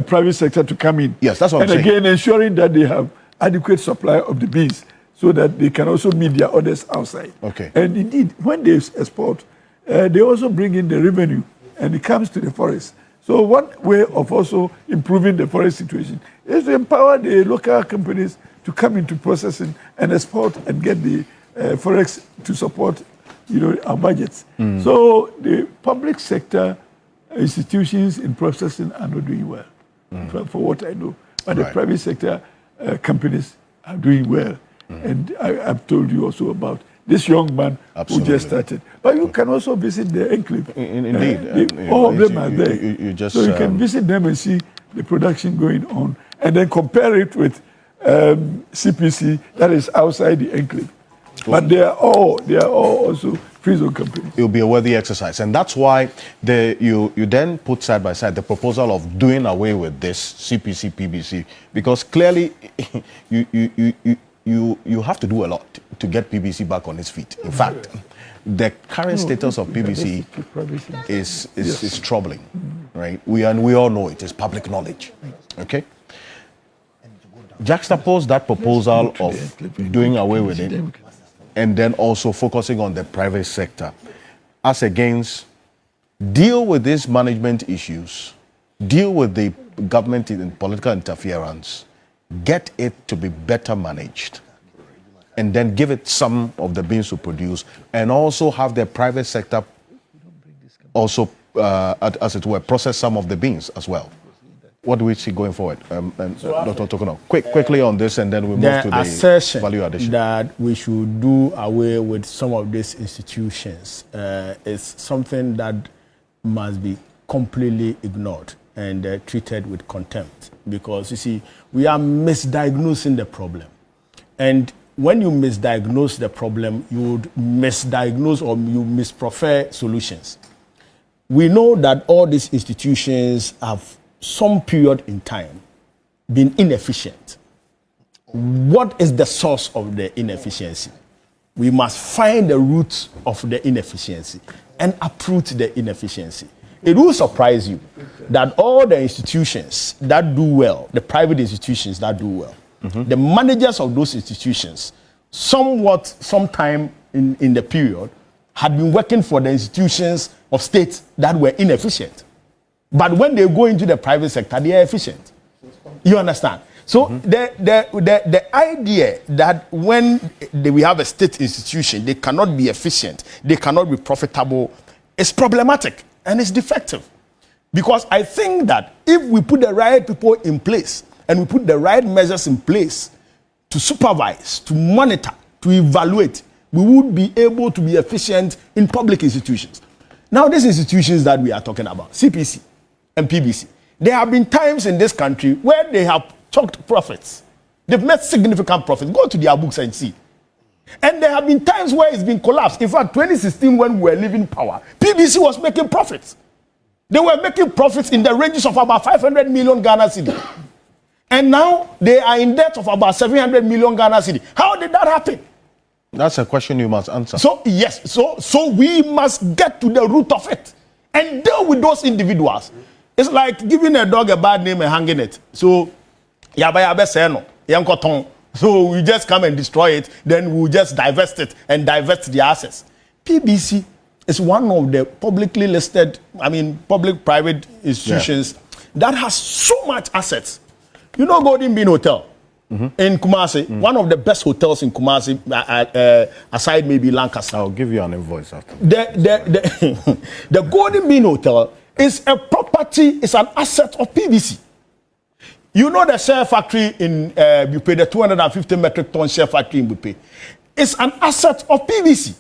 private sector to come in. Yes, that's what I'm saying. And again, ensuring that they have adequate supply of the beans so that they can also meet their orders outside. Okay. And indeed, when they export, they also bring in the revenue, and it comes to the forest. So one way of also improving the forest situation is to empower the local companies to come into processing and export and get the forex to support, our budgets. So the public sector institutions in processing are not doing well, for what I know. But the private sector companies are doing well. And I've told you also about this young man who just started. But you can also visit the enclave. Indeed. All of them are there. So you can visit them and see the production going on. And then compare it with CPC that is outside the enclave. But they are all also free zone companies. It will be a worthy exercise, and that's why you then put side by side the proposal of doing away with this CPC PBC, because clearly you have to do a lot to get PBC back on its feet. In fact, the current status of PBC is troubling, right? We all know it is public knowledge. Okay. Juxtapose that proposal of doing away with it, and then also focusing on the private sector, as against deal with these management issues, deal with the government and political interference, get it to be better managed, and then give it some of the beans to produce, and also have the private sector also, as it were, process some of the beans as well. What do we see going forward, Dr. Otokonor? Quickly on this, and then we move to the assertion value addition. That we should do away with some of these institutions is something that must be completely ignored and treated with contempt, because you see, we are misdiagnosing the problem, and when you misdiagnose the problem, you would misdiagnose or you misprefer solutions. We know that all these institutions have some period in time been inefficient. What is the source of the inefficiency? We must find the root of the inefficiency and uproot the inefficiency. It will surprise you that all the institutions that do well, the private institutions that do well, the managers of those institutions, sometime in the period, had been working for the institutions of state that were inefficient. But when they go into the private sector, they are efficient. You understand? So the idea that when we have a state institution, they cannot be efficient, they cannot be profitable, is problematic and it's defective. Because I think that if we put the right people in place and we put the right measures in place to supervise, to monitor, to evaluate, we would be able to be efficient in public institutions. Now, these institutions that we are talking about, CPC and PBC, there have been times in this country where they have chalked profits. They've made significant profits. Go to their books and see. And there have been times where it's been collapsed. In fact, 2016, when we were leaving power, PBC was making profits. They were making profits in the ranges of about 500 million Ghana cedi. And now they are in debt of about 700 million Ghana cedi. How did that happen? That's a question you must answer. So, yes, so we must get to the root of it and deal with those individuals. It's like giving a dog a bad name and hanging it. So, so we just come and destroy it, then we'll just divest it and divest the assets. PBC is one of the publicly listed, public-private institutions that has so much assets. You know Golden Bean Hotel in Kumasi, one of the best hotels in Kumasi, aside maybe Lancaster. I'll give you an invoice after. The Golden Bean Hotel is a property, it's an asset of PBC. You know the share factory in Bupe, the 250 metric ton share factory in Bupe. It's an asset of PBC.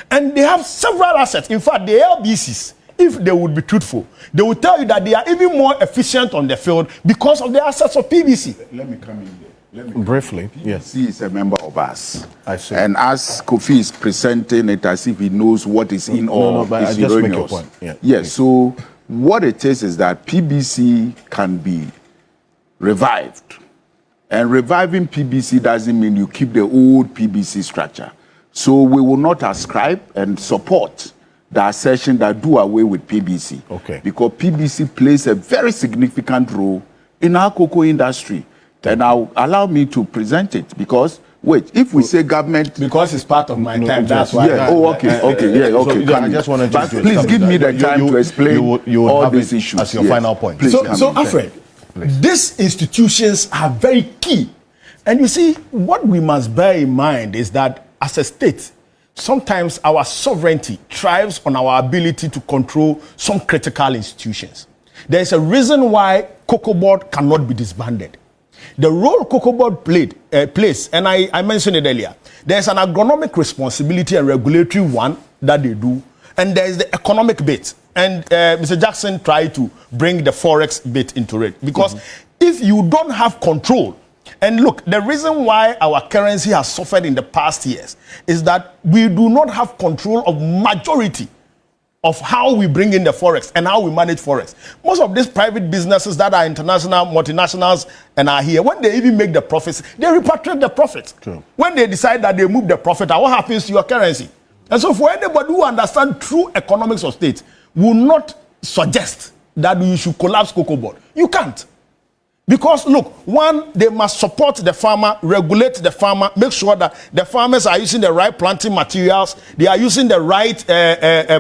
And they have several assets. In fact, the LBCs, if they would be truthful, they would tell you that they are even more efficient on the field because of the assets of PBC. Let me come in there. Briefly, yes. He is a member of us. I see. And as Kofi is presenting it as if he knows what is in all but is I just make erroneous. your point. Yeah. Yes, so what it is that PBC can be revived. And reviving PBC doesn't mean you keep the old PBC structure. So we will not ascribe and support the assertion that do away with PBC. Okay. Because PBC plays a very significant role in our cocoa industry. And now allow me to present it because, wait, if we say government... Because it's part of my time, that's why. Yeah, okay. So, I just wanted but to please give me the time to explain you all have these it issues. as your final point. Please come So in. Alfred, these institutions are very key. And you see, what we must bear in mind is that as a state, sometimes our sovereignty thrives on our ability to control some critical institutions. There is a reason why Cocoa Board cannot be disbanded. The role Cocoa Board plays, and I mentioned it earlier, there's an agronomic responsibility and regulatory one that they do, and there's the economic bit. And Mr. Jackson tried to bring the forex bit into it. Because if you don't have control And look, the reason why our currency has suffered in the past years is that we do not have control of majority of how we bring in the forex and how we manage forex. Most of these private businesses that are international, multinationals, and are here, when they even make the profits, they repatriate the profits. True. When they decide that they move the profit, what happens to your currency? And so for anybody who understands true economics of state, will not suggest that you should collapse cocoa board. You can't. Because look, one, they must support the farmer, regulate the farmer, make sure that the farmers are using the right planting materials, they are using the right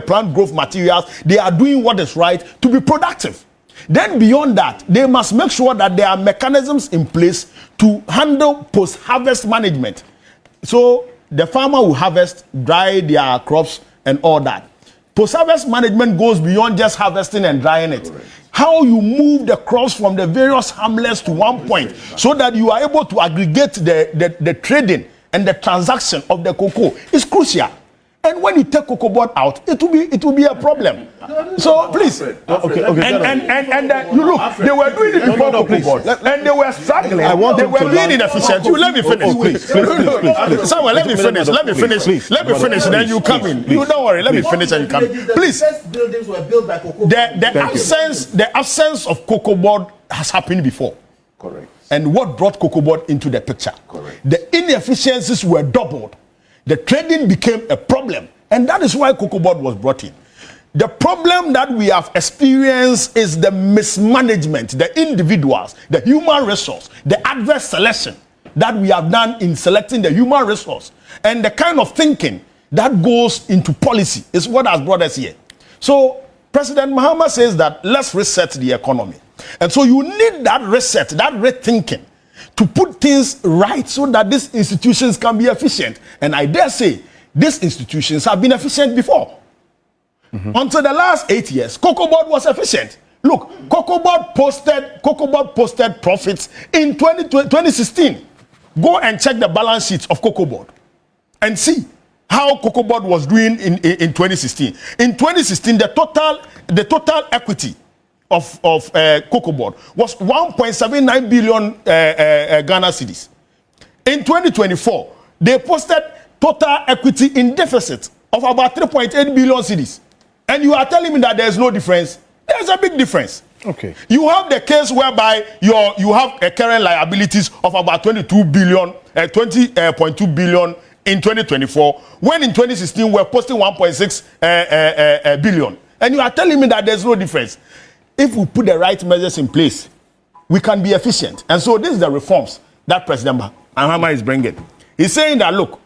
plant growth materials, they are doing what is right to be productive. Then beyond that, they must make sure that there are mechanisms in place to handle post-harvest management. So the farmer will harvest, dry their crops and all that. Post-harvest management goes beyond just harvesting and drying it. Correct. How you move the crops from the various hamlets to one point so that you are able to aggregate the trading and the transaction of the cocoa is crucial. And when you take cocoa board out, it will be a problem. So please, Okay. and you look, they were doing it before cocoa board, and they were struggling. They were being inefficient. You let me finish, please. Samuel, let me finish. Let me finish. Then you come in. You don't worry. Let me finish and you come in. Please. The first buildings were built by cocoa. The absence of cocoa board has happened before. Correct. And what brought cocoa board into the picture? Correct. The inefficiencies were doubled. The trading became a problem, and that is why cocoa board was brought in. The problem that we have experienced is the mismanagement, the individuals, the human resource, the adverse selection that we have done in selecting the human resource, and the kind of thinking that goes into policy is what has brought us here. So President Mahama says that let's reset the economy. And so you need that reset, that rethinking, to put things right so that these institutions can be efficient. And I dare say, these institutions have been efficient before. Until the last 8 years, cocoa board was efficient. Look, cocoa board posted profits in 2016. Go and check the balance sheets of cocoa board and see how cocoa board was doing in 2016. In 2016, the total equity of cocoa board was 1.79 billion Ghana cedis. In 2024, they posted total equity in deficit of about 3.8 billion cedis. And you are telling me that there is no difference? There's a big difference. Okay. You have the case whereby you have a current liabilities of about 20.2 billion in 2024, when in 2016 we're posting 1.6 billion. And you are telling me that there's no difference. If we put the right measures in place, we can be efficient. And so this is the reforms that President Mahama is bringing. He's saying that, look,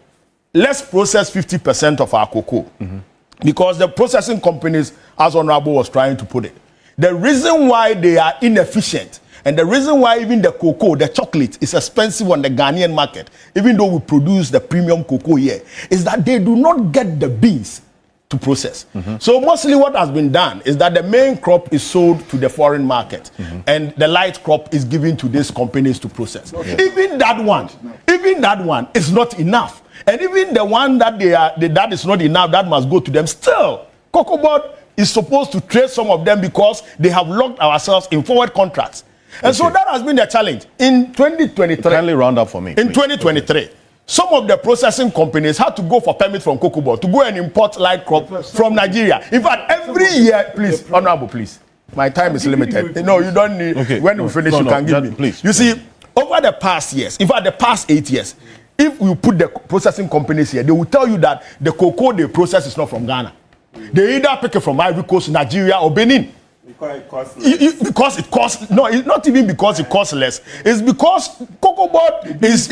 let's process 50% of our cocoa. Because the processing companies, as Honorable was trying to put it, the reason why they are inefficient and the reason why even the cocoa, the chocolate, is expensive on the Ghanaian market, even though we produce the premium cocoa here, is that they do not get the beans to process. So mostly what has been done is that the main crop is sold to the foreign market and the light crop is given to these companies to process. Even that one is not enough. And even the one that that is not enough, that must go to them. Still, cocoa board is supposed to trade some of them because they have locked ourselves in forward contracts. And so that has been the challenge. In 2023, kindly round up for me. In 2023, some of the processing companies had to go for permit from cocoa board to go and import light crop from Nigeria. In fact, every year, please, Honorable, please. My time is limited. No, you don't need. Okay. When we finish, you can give me. Please. You see, over the past years, in fact, the past 8 years, if you put the processing companies here, they will tell you that the cocoa they process is not from Ghana. They either pick it from Ivory Coast, Nigeria, or Benin. Because it costs no, it's not even because it costs less. It's because cocoa board is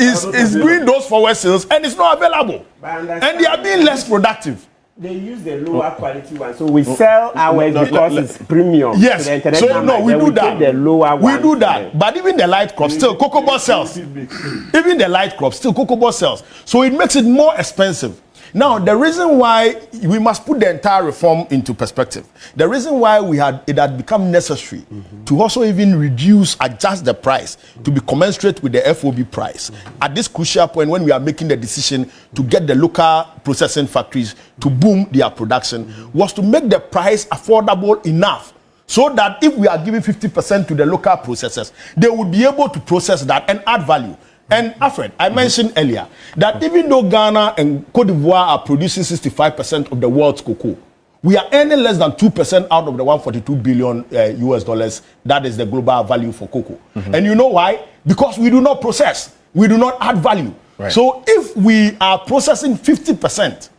doing those forward sales and it's not available, and they are being less productive. They use the lower quality one, so we sell ours because it's premium. Yes, so no, we do that. The lower one. We do that, but even the light crop still cocoa board sells. Even the light crop still cocoa board sells. So it makes it more expensive. Now, the reason why we must put the entire reform into perspective, the reason why it had become necessary to also even adjust the price to be commensurate with the FOB price at this crucial point when we are making the decision to get the local processing factories to boom their production was to make the price affordable enough so that if we are giving 50% to the local processors, they would be able to process that and add value. And Alfred, I mentioned earlier that even though Ghana and Cote d'Ivoire are producing 65% of the world's cocoa, we are earning less than 2% out of the 142 billion US dollars. That is the global value for cocoa. And you know why? Because we do not process. We do not add value. Right. So if we are processing 50%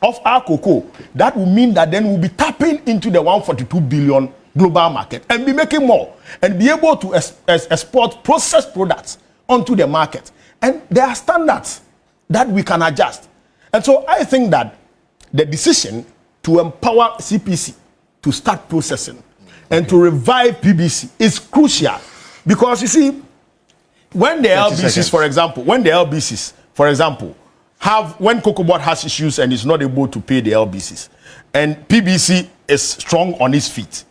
of our cocoa, that will mean that then we'll be tapping into the 142 billion global market and be making more and be able to export processed products onto the market. And there are standards that we can adjust. And so I think that the decision to empower CPC to start processing and to revive PBC is crucial, because you see, when the LBCs, for example, when Cocoa Board has issues and is not able to pay the LBCs, and PBC is strong on its feet,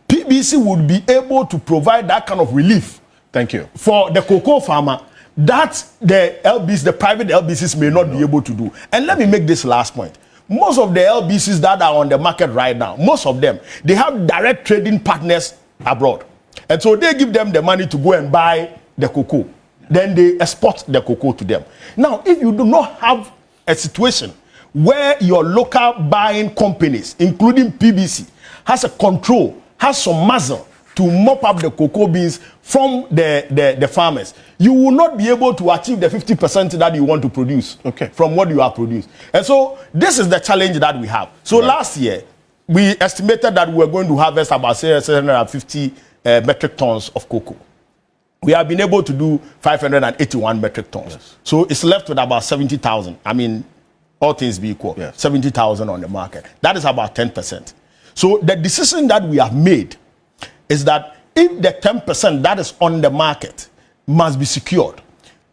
PBC would be able to provide that kind of relief. Thank you. For the cocoa farmer that the private LBCs may not be able to do. And let me make this last point. Most of the LBCs that are on the market right now, most of them, they have direct trading partners abroad. And so they give them the money to go and buy the cocoa. Then they export the cocoa to them. Now, if you do not have a situation where your local buying companies, including PBC, has a control, has some muzzle to mop up the cocoa beans from the farmers, you will not be able to achieve the 50% that you want to produce from what you have produced. And so this is the challenge that we have. So last year, we estimated that we were going to harvest about 750 metric tons of cocoa. We have been able to do 581 metric tons. Yes. So it's left with about 70,000. I mean, all things be equal, 70,000 on the market. That is about 10%. So the decision that we have made is that if the 10% that is on the market must be secured,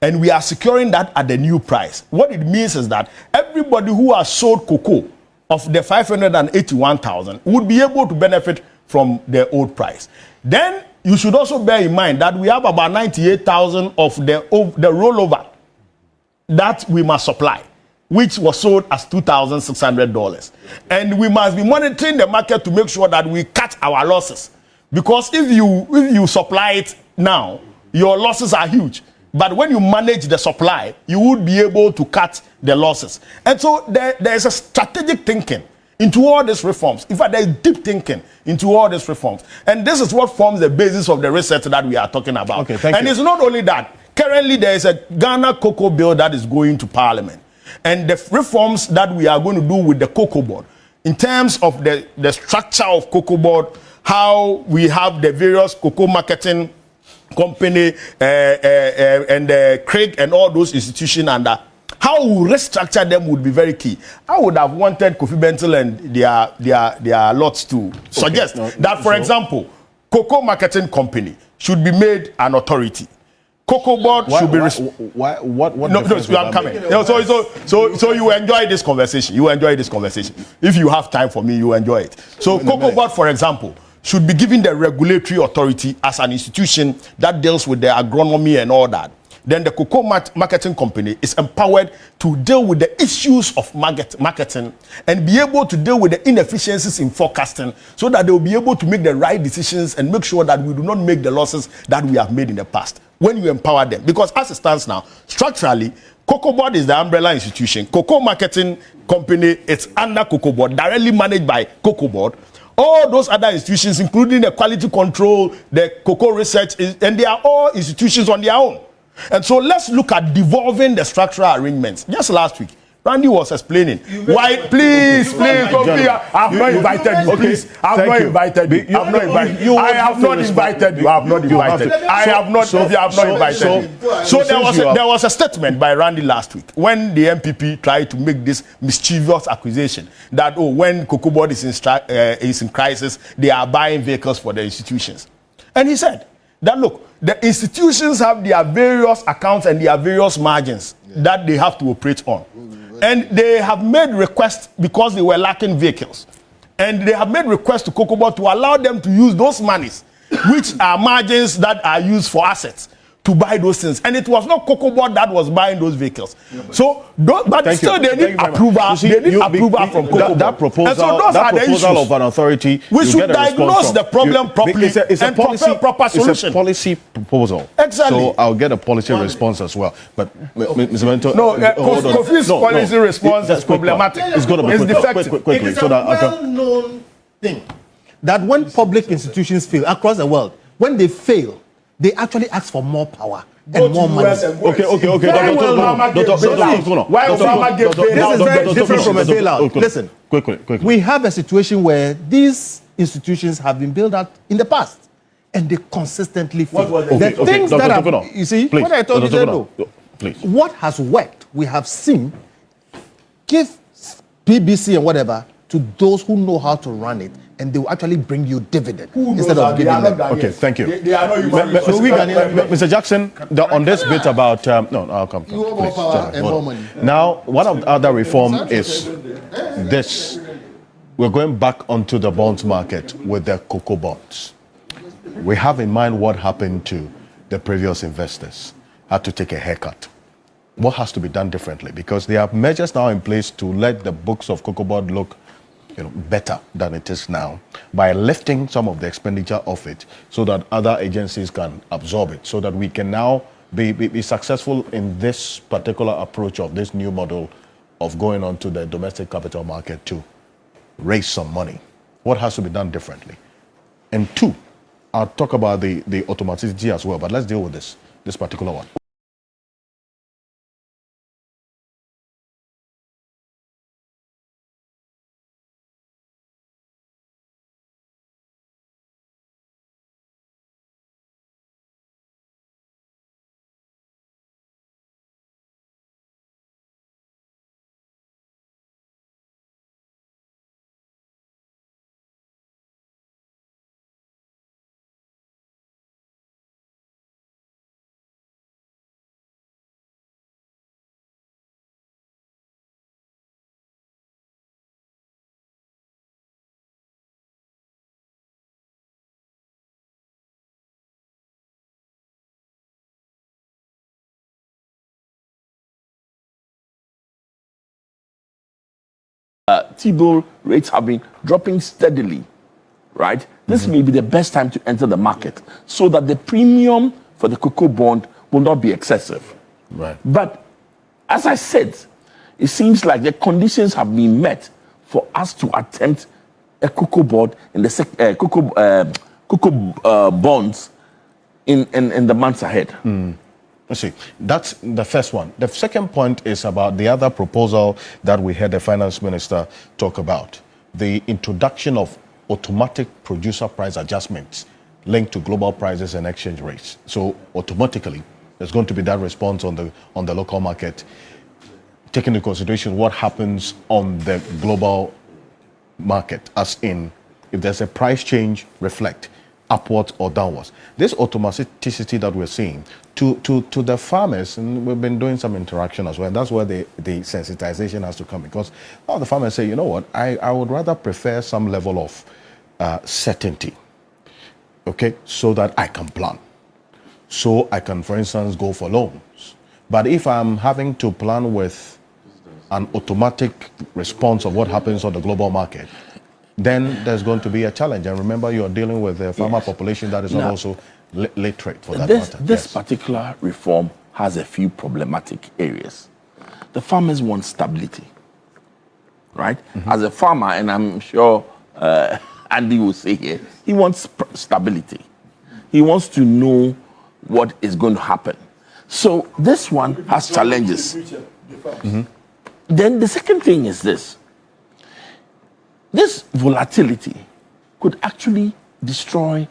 and we are securing that at the new price, what it means is that everybody who has sold cocoa of the 581,000 would be able to benefit from the old price. Then you should also bear in mind that we have about 98,000 of the rollover that we must supply, which was sold as $2,600. And we must be monitoring the market to make sure that we cut our losses. Because if you supply it now, your losses are huge. But when you manage the supply, you would be able to cut the losses. And so there is a strategic thinking into all these reforms. In fact, there is deep thinking into all these reforms. And this is what forms the basis of the research that we are talking about. Okay, thank you. It's not only that. Currently, there is a Ghana cocoa bill that is going to Parliament. And the reforms that we are going to do with the Cocoa Board, in terms of the structure of Cocoa Board, how we have the various cocoa marketing company and Craig and all those institutions, and how we restructure them would be very key. I would have wanted Kofi Bentil and their lots to suggest that, for example, cocoa marketing company should be made an authority. Cocoa Board should be. What no, I'm coming. So you enjoy this conversation. You enjoy this conversation. If you have time for me, you enjoy it. So Cocoa Board, for example, should be given the regulatory authority as an institution that deals with the agronomy and all that. Then the cocoa marketing company is empowered to deal with the issues of marketing and be able to deal with the inefficiencies in forecasting, so that they will be able to make the right decisions and make sure that we do not make the losses that we have made in the past when you empower them. Because as it stands now, structurally, Cocoa Board is the umbrella institution. Cocoa marketing company, it's under Cocoa Board, directly managed by Cocoa Board. All those other institutions, including the quality control, the cocoa research, and they are all institutions on their own. And so let's look at devolving the structural arrangements. Just last week, Randy was explaining why. Please, Kofi, I have not invited you. Please, I have not invited you. I have not invited you. I have not invited you. I have not invited. I have not. Kofi, I have not invited you. So there was a statement by Randy last week when the MPP tried to make this mischievous accusation that when Cocoa Board is in crisis, they are buying vehicles for the institutions, and he said that look, the institutions have their various accounts and their various margins that they have to operate on. And they have made requests because they were lacking vehicles. And they have made requests to Cocoa Board to allow them to use those monies, which are margins that are used for assets, to buy those things, and it was not Cocoa Board that was buying those vehicles. So, but Thank still, you. they Thank you need very much. approval. You see, They need you- approval from Cocoa Board. That proposal, and so those that are the proposal issues. of an authority, We you should get a response diagnose from. the problem properly it's a and policy, prepare proper It's a solution. policy proposal. Exactly. So I'll get a policy response as well. But Mr. Mentor, No, hold on. Kofi's policy response Just is quick one. problematic. It's going to be It's quick, defective. quickly, It is so a that I can. well-known thing that when public institutions fail across the world, when they fail, they actually ask for more power and more money. Okay. Very well, Obama gave bailout. Why Obama gave This is bailout? very different from a bailout. Listen, Quickly. we have a situation where these institutions have been built out in the past and they consistently fail. The things Dr. that have, Otokonor, you see, please, what I told you, Dr. said no. Otokonor, please. What has worked, we have seen, give PBC and whatever to those who know how to run it, and they will actually bring you dividend instead of giving them. Okay, thank you. They are not human resources. So we can- Mr. Jackson, on this bit about no, I'll come. You want more please, power Jack, and hold more on. money. Now, one of the other reform is this: we're going back onto the bonds market with the cocoa bonds. We have in mind what happened to the previous investors, had to take a haircut. What has to be done differently? Because there are measures now in place to let the books of cocoa board look better than it is now by lifting some of the expenditure of it so that other agencies can absorb it, so that we can now be successful in this particular approach of this new model of going on to the domestic capital market to raise some money. What has to be done differently? And two, I'll talk about the automaticity as well, but let's deal with this particular one. T-bill rates have been dropping steadily, right? This may be the best time to enter the market so that the premium for the cocoa bond will not be excessive. Right. But as I said, it seems like the conditions have been met for us to attempt a cocoa board in the cocoa bonds in the months ahead. Let's see. That's the first one. The second point is about the other proposal that we heard the finance minister talk about, the introduction of automatic producer price adjustments linked to global prices and exchange rates. So automatically, there's going to be that response on the local market, taking into consideration what happens on the global market, as in if there's a price change, reflect upwards or downwards. This automaticity that we're seeing to the farmers, and we've been doing some interaction as well, and that's where the sensitization has to come, because all the farmers say, you know what, I would rather prefer some level of certainty, okay, so that I can plan. So I can, for instance, go for loans. But if I'm having to plan with an automatic response of what happens on the global market, then there's going to be a challenge. And remember, you're dealing with a farmer population that is not also literate for that matter. This Yes. particular reform has a few problematic areas. The farmers want stability, right? As a farmer, and I'm sure Andy will say here, he wants stability. He wants to know what is going to happen. So this one has challenges. Then the second thing is this. This volatility could actually destroy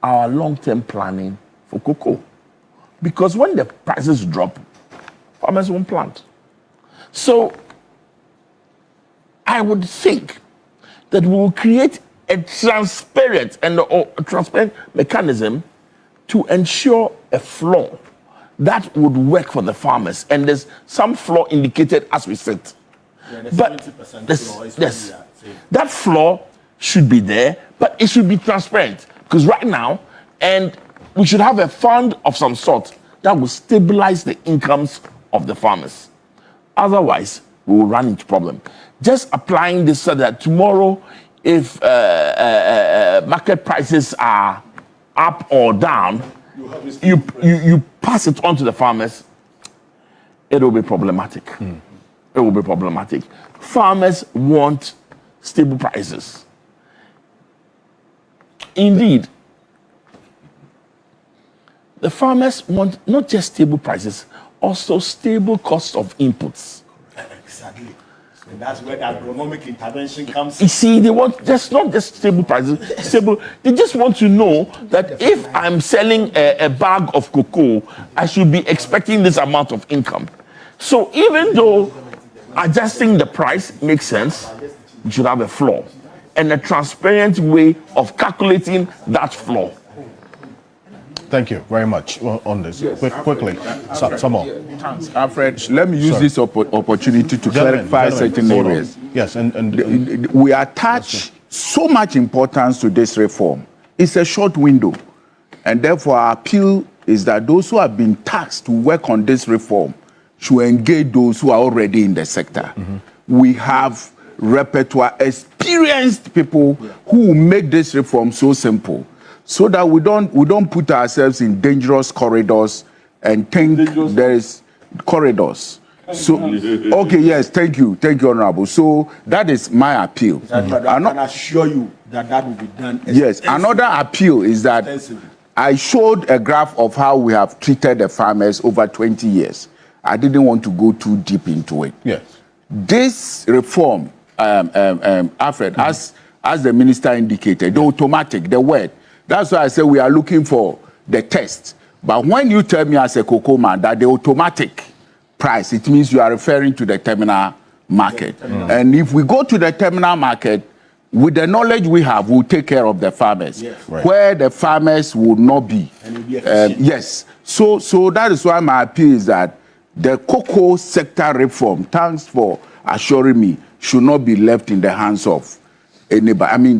our long-term planning for cocoa. Because when the prices drop, farmers won't plant. So I would think that we will create a transparent mechanism to ensure a floor that would work for the farmers. And there's some floor indicated as we sit. But yes, that floor should be there, but it should be transparent. Because right now, and we should have a fund of some sort that will stabilize the incomes of the farmers. Otherwise, we will run into problem. Just applying this so that tomorrow, if market prices are up or down, you pass it on to the farmers, it will be problematic. It will be problematic. Farmers want stable prices. Indeed, the farmers want not just stable prices, also stable cost of inputs. Exactly. And that's where the agronomic intervention comes in. You see, they want just not just stable prices, stable. They just want to know that if I'm selling a bag of cocoa, I should be expecting this amount of income. So even though adjusting the price makes sense, you should have a floor and a transparent way of calculating that floor. Thank you very much on this. Quickly, some more. Thanks, Alfred. Let me use this opportunity to clarify certain hold on. areas. Yes, and We attach so much importance to this reform. It's a short window, and therefore our appeal is that those who have been tasked to work on this reform should engage those who are already in the sector. We have repertoire, experienced people who will make this reform so simple, so that we don't put ourselves in dangerous corridors and think there is corridors. So, okay, yes, thank you, Honorable. So that is my appeal. I can assure you that will be done. Yes, another appeal is that I showed a graph of how we have treated the farmers over 20 years. I didn't want to go too deep into it. yes, This reform, Alfred, as the minister indicated, the automatic, the word. That's why I say we are looking for the test. But when you tell me as a cocoa man that the automatic price, it means you are referring to the terminal market. And if we go to the terminal market, with the knowledge we have, we'll take care of the farmers. Yes. Right. Where the farmers will not be. And it'll be efficient. Yes. So that is why my appeal is that the cocoa sector reform, thanks for assuring me, should not be left in the hands of anybody. I mean,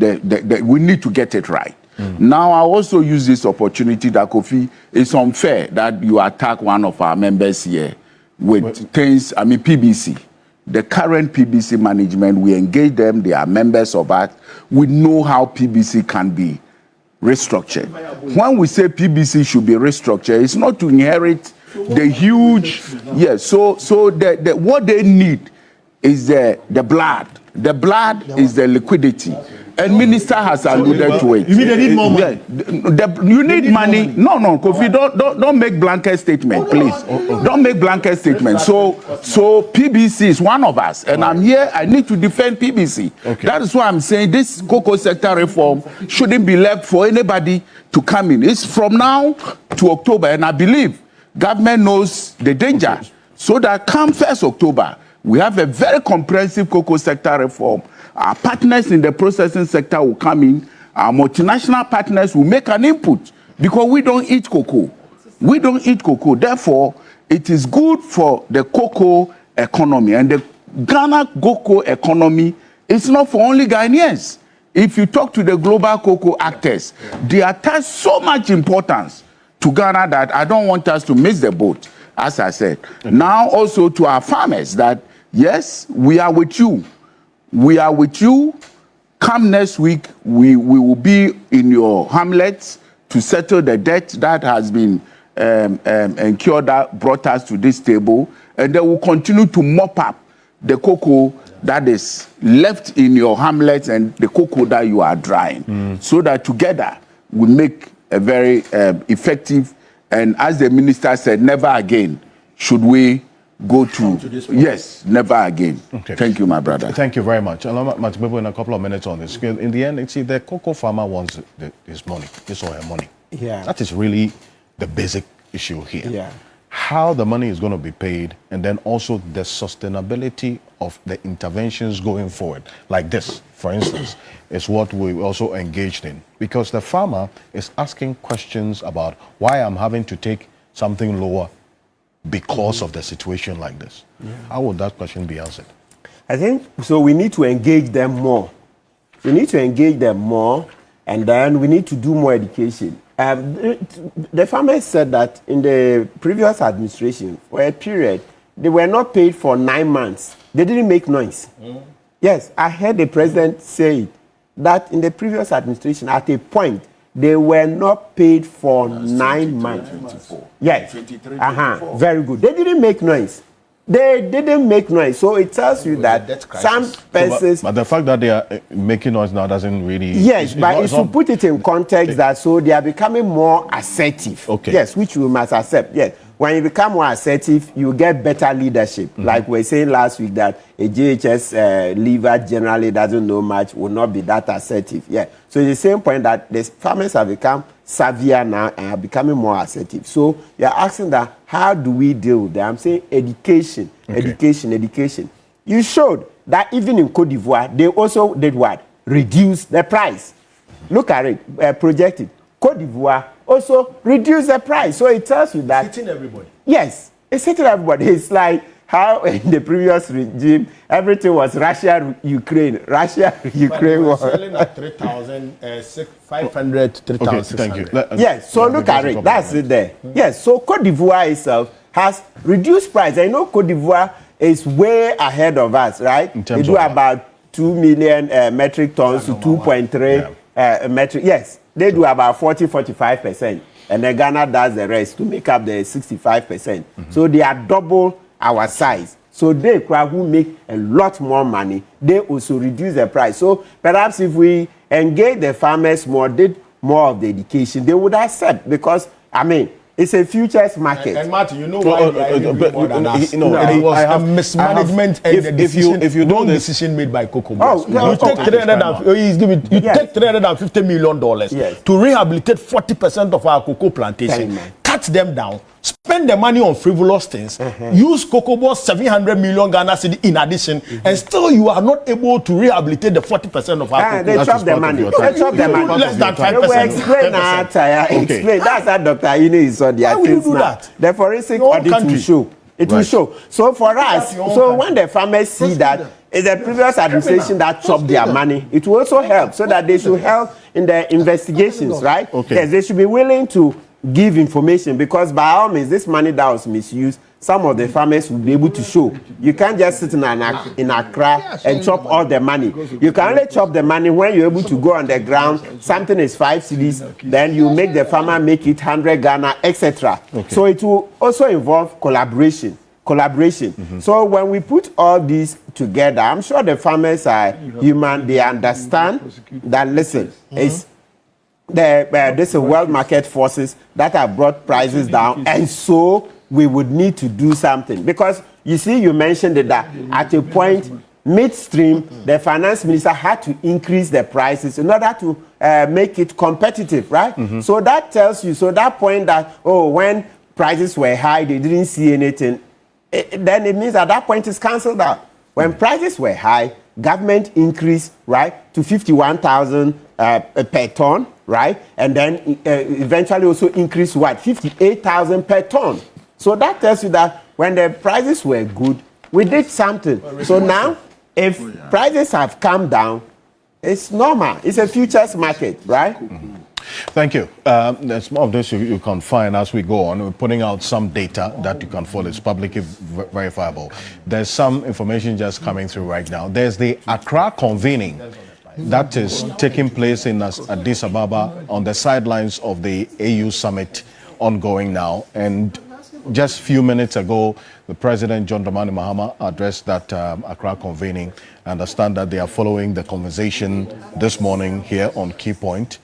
we need to get it right. Now, I also use this opportunity that Kofi, it's unfair that you attack one of our members here with things, I mean, PBC. The current PBC management, we engage them, they are members of us. We know how PBC can be restructured. When we say PBC should be restructured, it's not to inherit the huge, yes, so what they need is the blood. The blood is the liquidity. And minister has alluded to it. You mean they need more money? You need money. No, Kofi, don't make blanket statement, please. Don't make blanket statement. So PBC is one of us, and I'm here. I need to defend PBC. Okay. That is why I'm saying this cocoa sector reform shouldn't be left for anybody to come in. It's from now to October, and I believe government knows the danger. So that come 1st October, we have a very comprehensive cocoa sector reform. Our partners in the processing sector will come in. Our multinational partners will make an input because we don't eat cocoa. We don't eat cocoa. Therefore, it is good for the cocoa economy. And the Ghana cocoa economy is not for only Ghanaians. If you talk to the global cocoa actors, they attach so much importance to Ghana that I don't want us to miss the boat, as I said. Now also to our farmers that, yes, we are with you. We are with you. Come next week, we will be in your hamlets to settle the debt that has been incurred that brought us to this table. And then we'll continue to mop up the cocoa that is left in your hamlets and the cocoa that you are drying. So that together we make a very effective, and as the minister said, never again should we go to yes, never again. Okay. Thank you, my brother. Thank you very much. I'll Martin Kpebu in a couple of minutes on this. In the end, see, the cocoa farmer wants his money, his or her money. Yeah. That is really the basic issue here. Yeah. How the money is going to be paid, and then also the sustainability of the interventions going forward. Like this, for instance, is what we also engaged in. Because the farmer is asking questions about why I'm having to take something lower because of the situation like this. How would that question be answered? I think so. We need to engage them more. We need to engage them more, and then we need to do more education. The farmers said that in the previous administration, for a period, they were not paid for 9 months. They didn't make noise. Yes, I heard the president say that in the previous administration, at a point, they were not paid for 9 months. Yes. Very good. They didn't make noise. They didn't make noise. So it tells you that some persons... But the fact that they are making noise now doesn't really... Yes, but if you put it in context that so they are becoming more assertive. Okay. Yes, which we must accept. Yes. When you become more assertive, you get better leadership. Like we were saying last week that a JHS leader generally doesn't know much, will not be that assertive. Yeah. So it's the same point that the farmers have become savvier now and are becoming more assertive. So you're asking that, how do we deal with that? I'm saying education, education. You showed that even in Cote d'Ivoire, they also did what? Reduce the price. Look at it, projected. Cote d'Ivoire also reduce the price. So it tells you that... It's hitting everybody. Yes, it's hitting everybody. It's like how in the previous regime, everything was Russia-Ukraine. Russia-Ukraine was... selling at 3,500 to 3,600. Thank you. Yes, so look at it. That's it there. Yes, so Cote d'Ivoire itself has reduced price. I know Cote d'Ivoire is way ahead of us, right? They do about 2 million metric tons to 2.3 metric. Yes. They do about 40-45%, and then Ghana does the rest to make up the 65%. So they are double our size. So they who make a lot more money, they also reduce the price. So perhaps if we engage the farmers more, did more of the education, they would accept, because I mean it's a futures market. And Martin, you know why more than us? No, it was a mismanagement and the decision, if you know the decision made by Cocoa. You take $350 million to rehabilitate 40% of our cocoa plantation, cut them down, spend the money on frivolous things, use Cocoa Board's 700 million Ghana cedi in addition, and still you are not able to rehabilitate the 40% of our cocoa. They chop the money. They chop the money. Less than 5%. They will explain explain. That's how Dr. Ine is on their things now. The forensic audit will show. It will show. So for us, so when the farmers see that it's the previous administration that chopped their money, it will also help, so that they should help in the investigations, right? Yes, they should be willing to give information, because by all means, this money that was misused, some of the farmers will be able to show. You can't just sit in Accra and chop all the money. You can only chop the money when you're able to go on the ground. Something is 5 cedis, then you make the farmer make it 100 Ghana, etc. So it will also involve collaboration. So when we put all these together, I'm sure the farmers are human. They understand that, listen, it's this world market forces that have brought prices down, and so we would need to do something. Because you see, you mentioned that at a point midstream, the finance minister had to increase the prices in order to make it competitive, right? So that tells you, so that point that, when prices were high, they didn't see anything, then it means at that point it's cancelled out. When prices were high, government increased, right, to 51,000 per ton, right? And then eventually also increased what? 58,000 per ton. So that tells you that when the prices were good, we did something. So now, if prices have come down, it's normal. It's a futures market, right? Thank you. There's more of this you can find as we go on. We're putting out some data that you can follow. It's publicly verifiable. There's some information just coming through right now. There's the Accra convening that is taking place in Addis Ababa on the sidelines of the AU summit ongoing now. And just a few minutes ago, the President, John Dramani Mahama, addressed that Accra convening. I understand that they are following the conversation this morning here on Key Point.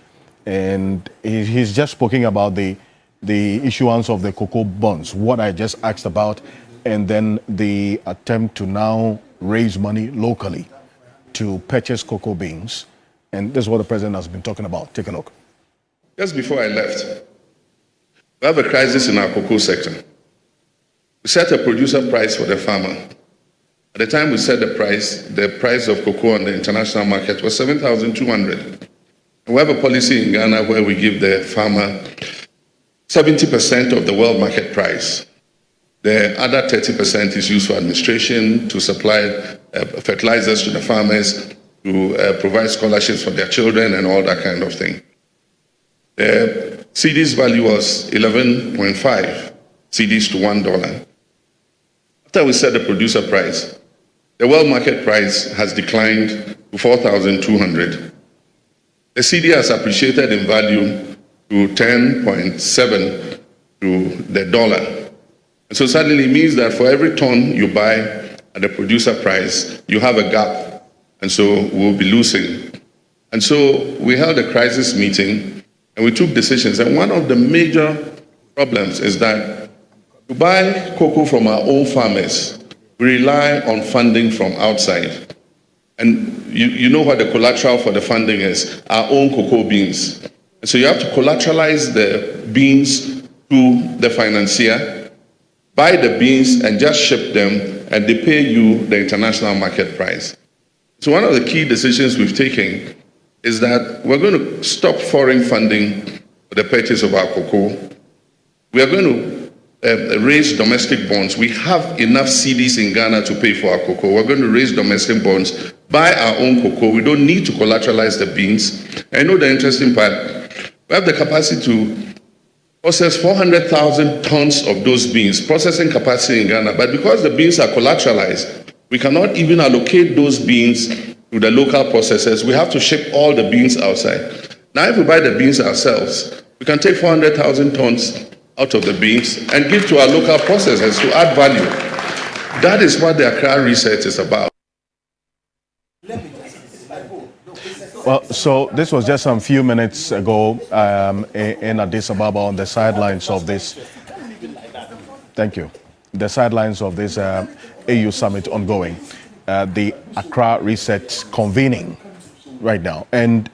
And he's just speaking about the issuance of the cocoa bonds, what I just asked about, and then the attempt to now raise money locally to purchase cocoa beans. And this is what the president has been talking about. Take a look. Just before I left, we have a crisis in our cocoa sector. We set a producer price for the farmer. At the time we set the price of cocoa on the international market was 7,200. We have a policy in Ghana where we give the farmer 70% of the world market price. The other 30% is used for administration, to supply fertilizers to the farmers, to provide scholarships for their children and all that kind of thing. the CD's value was 11.5 CDs to $1. After we set the producer price, the world market price has declined to 4,200. The CD has appreciated in value to 10.7 to the dollar. And so suddenly it means that for every ton you buy at the producer price, you have a gap. And so we'll be losing. And so we held a crisis meeting and we took decisions. And one of the major problems is that to buy cocoa from our own farmers, we rely on funding from outside. And you know what the collateral for the funding is, our own cocoa beans. And so you have to collateralize the beans to the financier, buy the beans and just ship them, and they pay you the international market price. So one of the key decisions we've taken is that we're going to stop foreign funding for the purchase of our cocoa. We are going to raise domestic bonds. We have enough CDs in Ghana to pay for our cocoa. We're going to raise domestic bonds, buy our own cocoa. We don't need to collateralize the beans. I know the interesting part. We have the capacity to process 400,000 tons of those beans, processing capacity in Ghana. But because the beans are collateralized, we cannot even allocate those beans to the local processors. We have to ship all the beans outside. Now, if we buy the beans ourselves, we can take 400,000 tons out of the beans and give to our local processors to add value. That is what the Accra research is about. Well, so this was just some few minutes ago in Addis Ababa on the sidelines of this. Thank you. The sidelines of this AU summit ongoing. The Accra research convening right now. And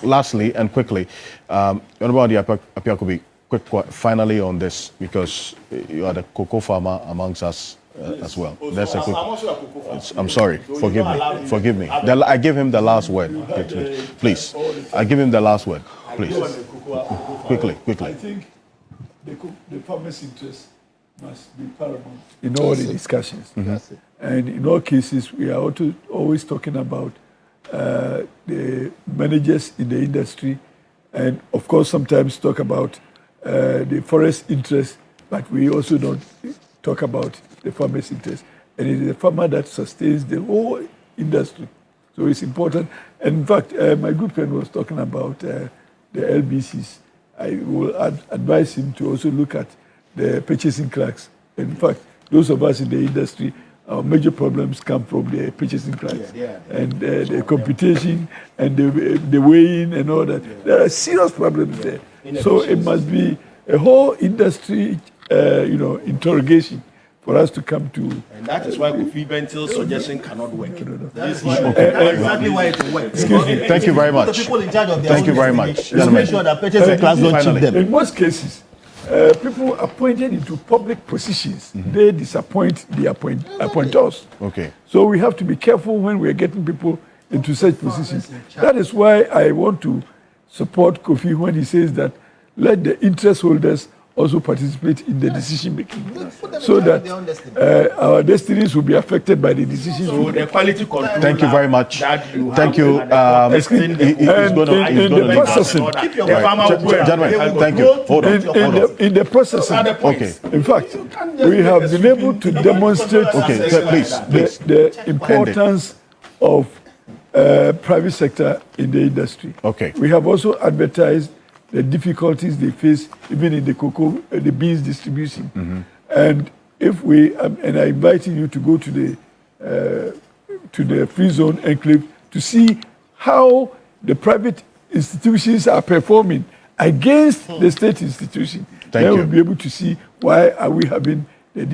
lastly and quickly, Honorable Apiakobi, quick finally on this, because you are the cocoa farmer amongst us as well. That's a quick. I'm sorry. Forgive me. I give him the last word. Please. I give him the last word. Please. Quickly. I think the farmers' interest must be paramount in all the discussions. Mm-hmm. And in all cases, we are always talking about the managers in the industry, and of course sometimes talk about the forest interest, but we also don't talk about the farmer's interest. And it is the farmer that sustains the whole industry. So it's important. And in fact, my good friend was talking about the LBCs. I will advise him to also look at the purchasing clerks. In fact, those of us in the industry, our major problems come from the purchasing clerks. And the computation and the weighing and all that. There are serious problems there. So it must be a whole industry, interrogation for us to come to. And that is why Kofi Bentil's suggestion cannot work. That's exactly why it works. Thank you very much. The people in charge of Thank you very much. Just make sure that purchasing class don't cheat them. In most cases, people appointed into public positions, they disappoint the appointers. Okay. So we have to be careful when we are getting people into such positions. That is why I want to support Kofi when he says that let the interest holders also participate in the decision making, so that our destinies will be affected by the decisions. So the quality control. Thank you very much. Thank you. In the processing, gentlemen, thank you. Hold on. In the processing, Okay. in fact, we have been able to demonstrate the importance of private sector in the industry. Okay. We have also advertised the difficulties they face even in the cocoa, the beans distribution. Mm-hmm. And if we, and I invite you to go to the free zone enclave to see how the private institutions are performing against the state institution. Thank you. We'll be able to see why are we having the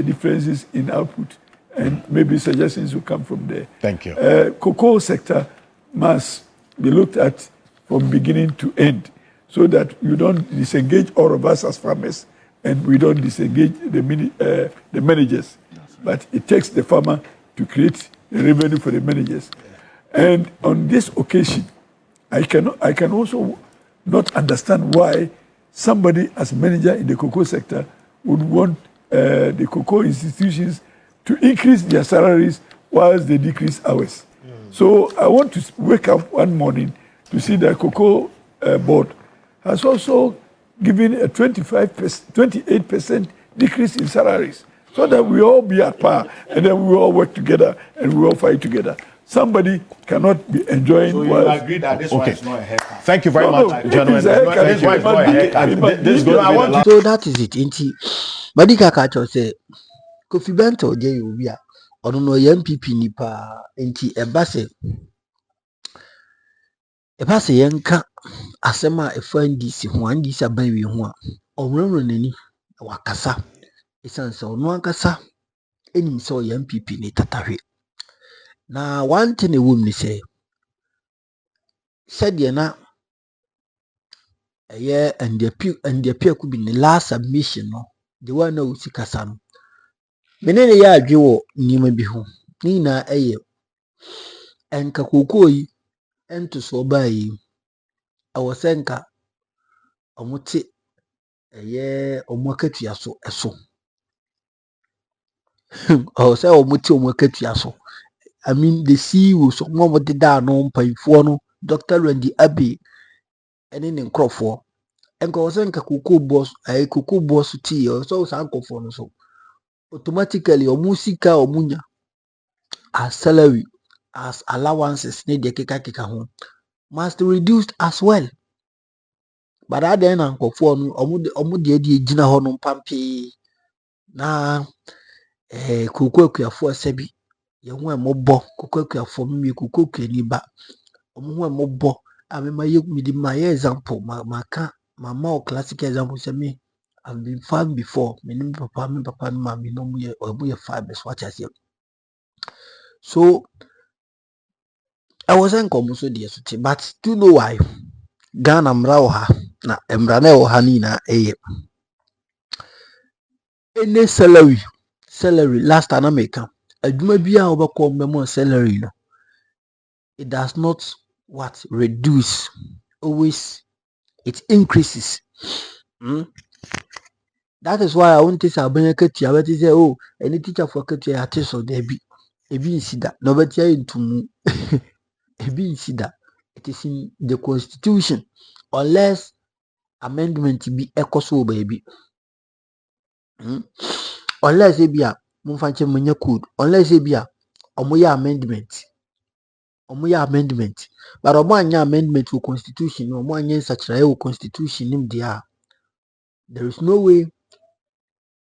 differences in output, and maybe suggestions will come from there. Thank you. Cocoa sector must be looked at from beginning to end, so that you don't disengage all of us as farmers, and we don't disengage the managers. But it takes the farmer to create the revenue for the managers. And on this occasion, I can also not understand why somebody as manager in the cocoa sector would want the cocoa institutions to increase their salaries whilst they decrease ours. So I want to wake up one morning to see that cocoa board has also given a 28% decrease in salaries so that we all be at par and then we all work together and we all fight together. Somebody cannot be enjoying. So you agree that this one is not a haircut? Thank you very much, gentlemen. This one is not a haircut. So that is it. Inti, Madika Kacho say, Kofi Bentil je yubia. Ono no MPP nipa. Inti ebase yenka asema efa NDC ho NDC abawi ho a omremro nani wakasa. Esanse ono ankasa enim se o MPP ni tatahwe. Na one thing a woman say said na NDP could be the last submission no the one no sikasa no menene ya adwe wo nima bi ho ni na enka kokoi ento so bayi awosenka omuti omwakatua so eso o say omuti omwakatua so I mean the CEO so mo de da no mpaifo no Dr. Randy Abbey ene ne nkrofo enka wosenka kokoi boss tea so san nkofo no so automatically omusika omunya as salary as allowances need the keka home must reduced as well. But at the end of the gina honum pampi na kuku for sebi ye ho mobo kuku for me kuku ni ba omo ho mobo amema ye midi my example maka mama classic example say me I've been farm before me papa mama no mu farmers what I say. So I wasn't come so dear but do you know why Ghana mra na emra na oha ni na any salary last time America adwuma bia obekọ mbemo salary no it does not what reduce always it increases. That is why I want to say abanya katua but say oh any teacher for katua ya teso there be ebi insida no betia intumu ebi insida. It is in the constitution unless amendment be ekoso baby. Unless e bia mumfanche munya code unless e bia omoya amendment but omo anya amendment to constitution no omo anya sachirae wo constitution nim dia there is no way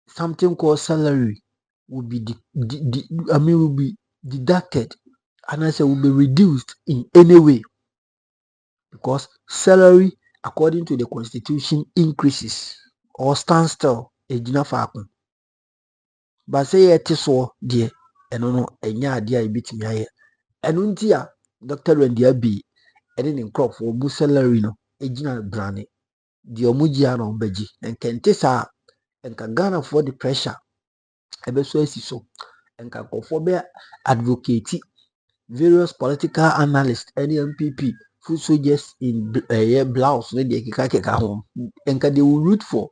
something called salary will be will be deducted and I say will be reduced in any way because salary according to the constitution increases or stands still ejina faako. But say it is so dear and no enya ade a ebitimi aye eno nti a Dr. Randy Abbey ene ne crop for bu salary no ejina brane di omugia na obaji enkente sa enka Ghana for the pressure ebeso asiso enka kofo be advocate various political analysts NPP food soldiers in blouse ne de keka home enka they will root for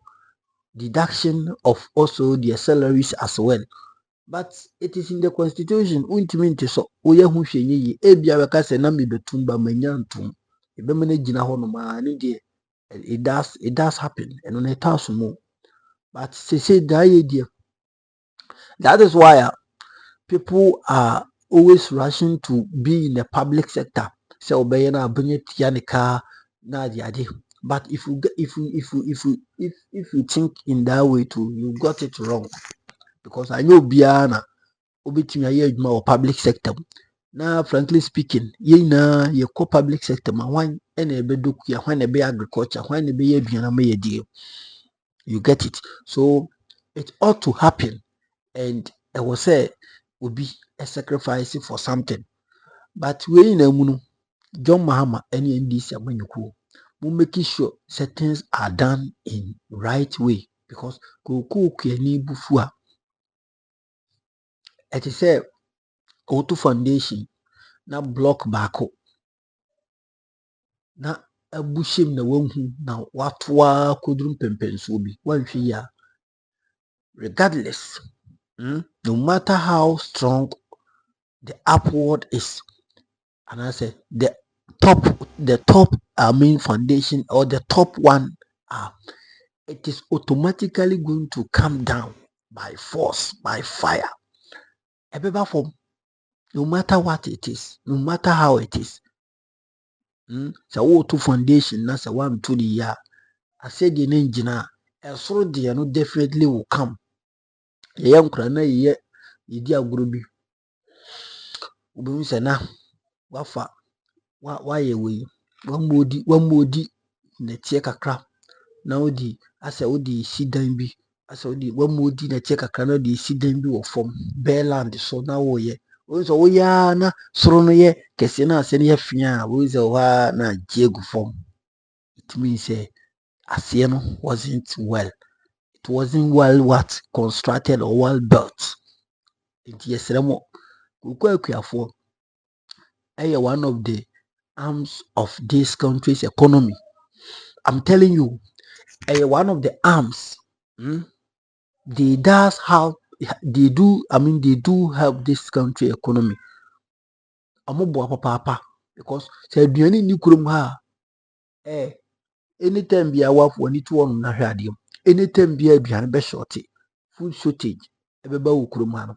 deduction of also their salaries as well. But it is in the constitution ultimately so oya hu hwenye yi ebia beka se na me betumba manyantum ebe mena gina ho no ma ne de it does happen and on it has more but say that is why people are always rushing to be in the public sector so obey na abanye tia ne ka na ade. But if you think in that way too, you got it wrong. Because I know Biana obetimi aye adwuma or public sector. Now, frankly speaking, ye na ye ko public sector ma wan ene ebedoku ya wan ebe agriculture, wan ebe ye aduana ma ye die. You get it. So it ought to happen, and I will say will be a sacrifice for something. But we in a John Mahama any NDC amanyuku. We making sure certain things are done in right way because kuku kweni bufua. It is a auto foundation na block bako na abushim na wonhu na watwa kodrum pempenso bi wanhwe ya regardless no matter how strong the upward is and I say the top foundation or the top one, it is automatically going to come down by force, by fire. Ebeba form, no matter what it is, no matter how it is. So what to foundation na sa one to the year. I said the engineer, a sort of no definitely will come. The young crana ye dear gruby. Ubusana wafa why away. One modi na check a crap. Now the as a odi sidan bi as a odi one modi na check a crana the sidan bi or from Bearland so now ye. So ya na sorono ye kese na ase ne afia we say wa na jegu form. It means Asieno wasn't well. It wasn't well constructed or well built. It yes remo for one of the arms of this country's economy. I'm telling you, one of the arms. They do help this country economy. Papa because say aduane ni kurom ha anytime be awaf wani to on na hwade anytime be aduane be shortage food shortage ebeba wo kurom ha no.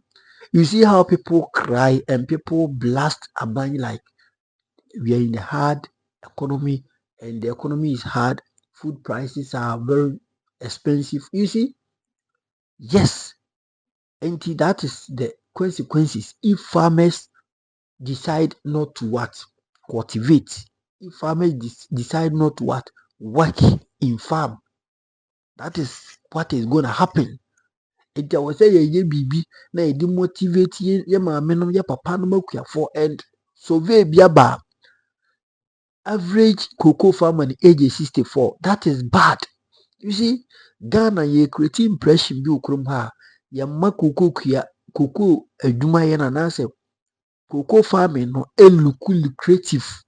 You see how people cry and people blast aban like we are in a hard economy and the economy is hard, food prices are very expensive. You see, yes, and that is the consequences if farmers decide not to cultivate. If farmers decide not to work in farm, that is what is going to happen. It was say ye bibi na e motivate ye maame no ye papa no makuafo and survey biaba average cocoa farmer in age 64. That is bad. You see, Ghana ye create impression bi okrom ha ye ma cocoa adwuma ye na say cocoa farming no look lucrative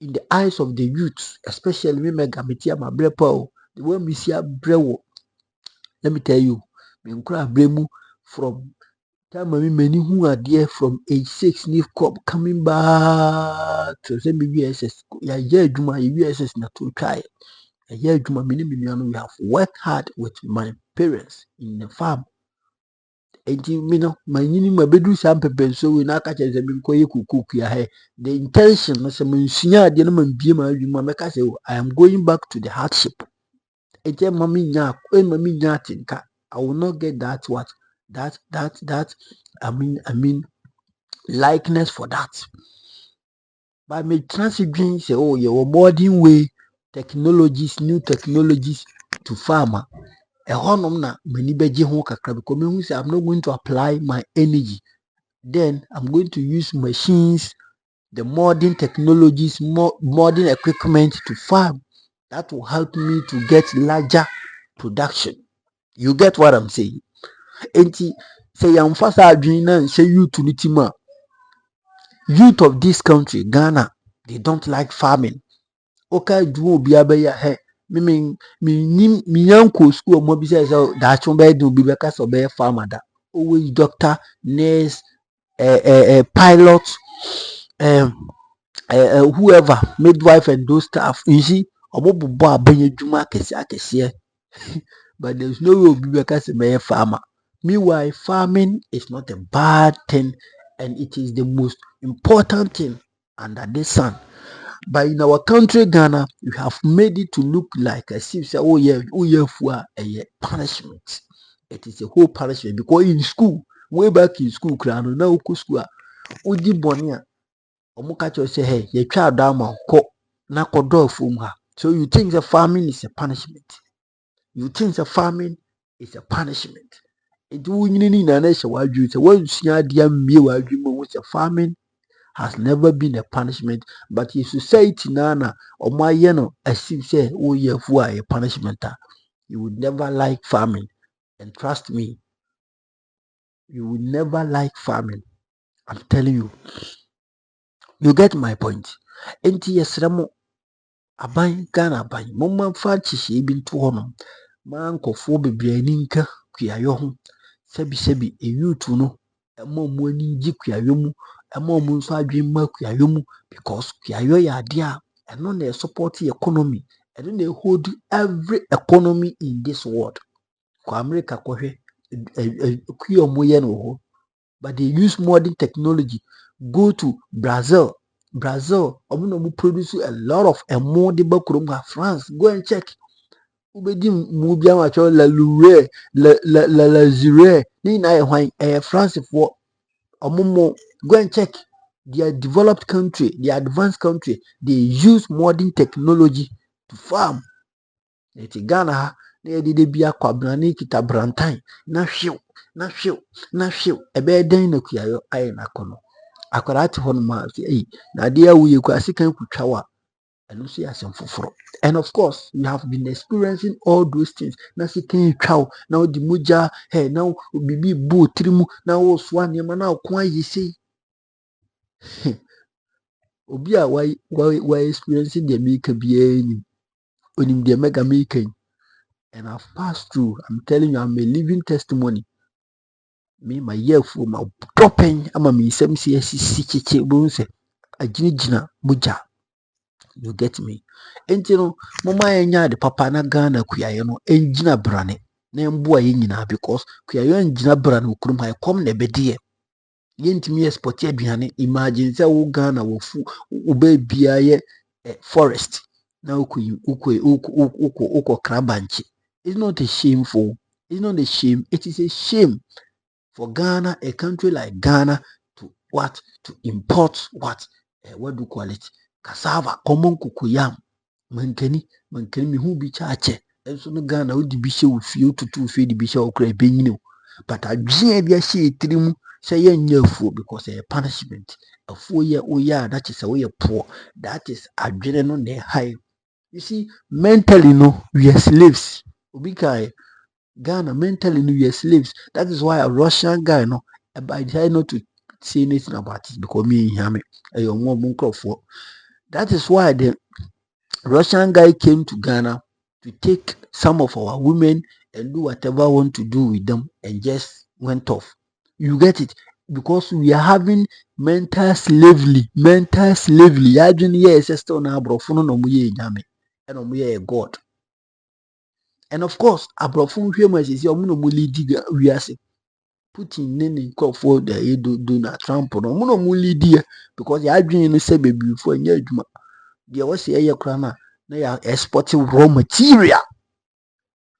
in the eyes of the youth, especially me megametia my brepo. The way me see brewo, let me tell you, me nkra bremu from time many who are there from age 6 new crop coming back to say USS. Yeah, Juma USS na to try. Yeah, Juma we have worked hard with my parents in the farm. And you know, my bedroom sample so we now catch as a cook here. The intention is I am going back to the hardship. I will not get that I mean likeness for that. But me transition say, oh, your modern way technologies, new technologies to farmer. Because I'm not going to apply my energy. Then I'm going to use machines, the modern technologies, modern equipment to farm. That will help me to get larger production. You get what I'm saying? Enti say I'm fast and say you to nitima. Youth of this country, Ghana, they don't like farming. Okay, do be a hey. Me yanko school mo bi say that chon be do bi be ka so be farmer da. Always doctor, nurse, pilot, whoever, midwife and those staff. You see, omo bobo abanye dwuma akese. But there's no way we can say farmer. Meanwhile, farming is not a bad thing and it is the most important thing under the sun. But in our country, Ghana, we have made it to look like as if say, oh yeah, for a punishment. It is a whole punishment because in school, way back in school, crano na uku school, udi bonia, omukacho say, hey, your child dama ko na kodo fumha. So you think the farming is a punishment? You think the farming is a punishment? Farming has never been a punishment, but in society nana or my as you say, oh yeah, for a punishment. You would never like farming, and trust me, you would never like farming. I'm telling you. You get my point. Aban Ghana aban momma fa chihye bi nto ho no ma nkofo bebre ani nka kuayo ho sebi e youth no mo ani gi kuayo mu ɛma ɔmo nso adwene ma kuayɔ mu because kuayɔ yɛ adeɛ a ɛno na support the economy, ɛno na hold every economy in this world. Kɔ America kɔhwɛ kuyi ɔmo yɛ no wɔ hɔ, but they use modern technology. Go to Brazil, ɔmo na ɔmo produce a lot of ɛmo de ba kurom ha. France, go and check. Ubedi mu bi ama atwa la zure ni na yɛ hwan France for ɔmo go and check. They are developed country, they are advanced country. They use modern technology to farm. Eti Ghana ha na yɛde de bi akɔ abrane kita brantan na hwew ɛbɛyɛ dɛn na kuayɔ ayɛ n'akɔnɔ. Akwadaa te hɔ nom a na adeɛ a woyɛ kɔ asikan kutwa wa ɛno nso yɛ asɛm foforɔ. And of course, you have been experiencing all those things. Na sikan twa wo na wode mogya na bibi bu tiri mu na wo soa nneɛma na ɔko ayi sei. Obi a why experiencing the America biara ni onim the mega America. And I've passed through. I'm telling you, I'm a living testimony. Me my year for my dropping. I'm a me sem si chiche bonse. Ajina muja. You get me? And you know, mama enya de papa na Ghana kuya no enjina brane. Na mboa ye nyina because kuya yo enjina brane okurum ha kom na bedie. Yentimi export aduane. Imagine say wo Ghana wo fu wo ba bia ye forest. Na uko krabanchi. It's not a shameful. It's not a shame. It is a shame for Ghana, a country like Ghana, to what? To import what? What do you call it? Cassava, common kukuyam. Mankani mi hu bi chache. And so no Ghana would be show few to 2 feet be show cray being. But I dream ya she trim say yen fool because a punishment. A 4 year old that is a way poor. That is a general on their high. You see, mentally no, we are slaves. Ubikai Ghana mentally we are slaves. That is why a Russian guy no, I decided not to say anything about it because me and him a young woman for. That is why the Russian guy came to Ghana to take some of our women and do whatever I want to do with them and just went off. You get it? Because we are having mental slavery. I didn't hear sister na brofono no muye nyame and no muye God. And of course, abrofo hwe ma sisi omo no mo lead wiase. Putin nene for the Donald Trump no mo no mo lead because ya adwen no say bebi fo anya adwuma. Dia wo se ye kra na ya exporting raw material.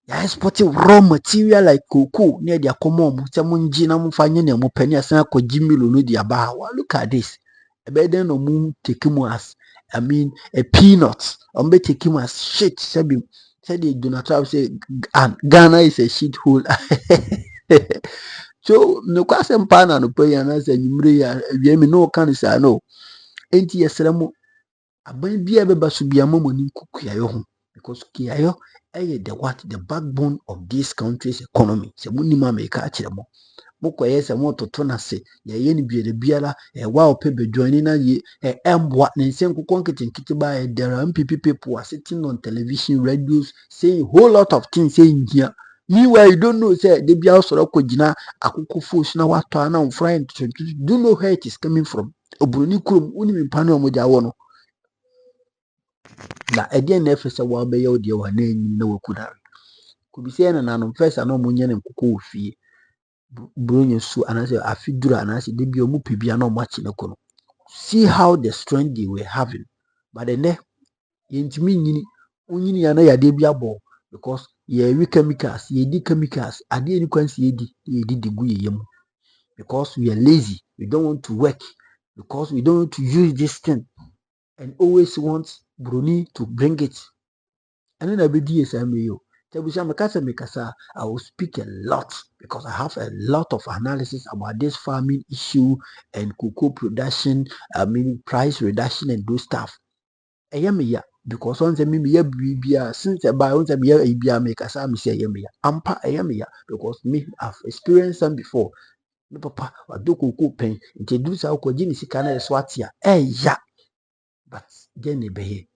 Ya exporting raw material like cocoa near their common say mo ngi na mo fa nye na mo pani asan akɔgye milo no dia ba. Look at this. Ebeden no mo take him as a peanut. Be take him as shit said the Donald Trump say Ghana is a shit hole. So no kwasem pa na no pay na say nyimre ya wiem no kan say no. Enti yesremo aban bia beba so bia mamoni kukuayo ho because kuayo the backbone of this country's economy. Se munima America akire mo. Mokoye se mo toto na se ye ni biara wa opebe join na ye emboa na nsen kokon kitinkiti ba there are NPP people are sitting on television radios saying a whole lot of things saying here. Meanwhile, you don't know say they be also kojina akoko force na wato na friend do know where it is coming from. Obroni kurom uni mpano omoja wono na ede na efese wa be ye ode wa na enyim na wakuna kubise na nanom first na omunye ne nkoko ofie bronye su anase afidura anase de bi omu pebia na omachi ne kono. See how the strength they were having, but then yentimi nyini unyini ya na yade bi abo because ye chemicals ye di chemicals ade ni kwansi ye di digu ye mu because we are lazy, we don't want to work because we don't want to use this thing and always want bruni to bring it. And then I be DSMAO. I will speak a lot because I have a lot of analysis about this farming issue and cocoa production, price reduction and those stuff. Because once since about once make a say ampa because me I've experienced them before. No papa, I do cocoa pen, introduce our cogenic canal swatia. But then be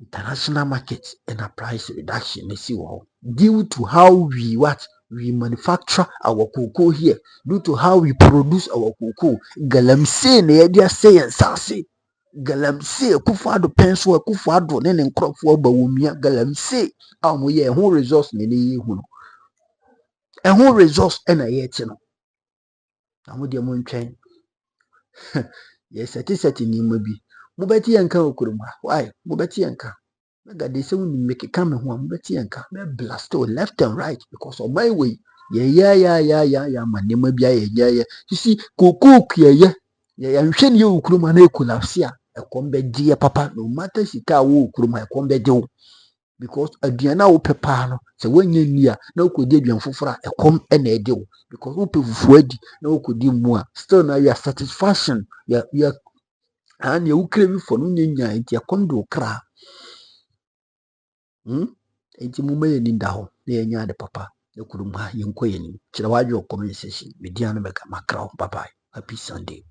international market and a price reduction due to how we we manufacture our cocoa here due to how we produce our cocoa. Galamsey na yɛde asɛ yɛn nsase. Galamsey Akufo-Addo penso Akufo-Addo ne nkrɔfoɔ ba womia galamsey a mo yɛ ho resource ne ne hu no. Ɛho resource na yɛte no. Na mo de mo ntwɛn. Yes, seti nneɛma bi. Mo bɛte yɛn ka okurum ha. Why? Mo bɛte yɛn ka. Mega de sɛ wo ni make ka me ho a mo bɛte yɛn ka. Me blast left and right because of my way. Yeah, ma nneɛma bi ayɛ. You see, cocoa kuyɛ. Yeah, nhwɛ ne yɛ okurum na ekulapse a ɛkɔm bɛgye yɛ papa. No matter sika a wo okurum a ɛkɔm bɛgye wo. Because aduane a wopɛ paa no sɛ woanya ni a na wokɔdi aduane foforɔ a ɛkɔm na ɛde wo. Because wopɛ fufuo adi na wokɔdi mu a still na your satisfaction your and you crave for no nya nti ɛkɔm de wo kra. Enti mo maye ni da ho na yɛnya de papa na kurum ha yɛnkɔ yɛnim. Kyerɛ wadwe comment section. Media no bɛka makra ho. Bye bye. Happy Sunday.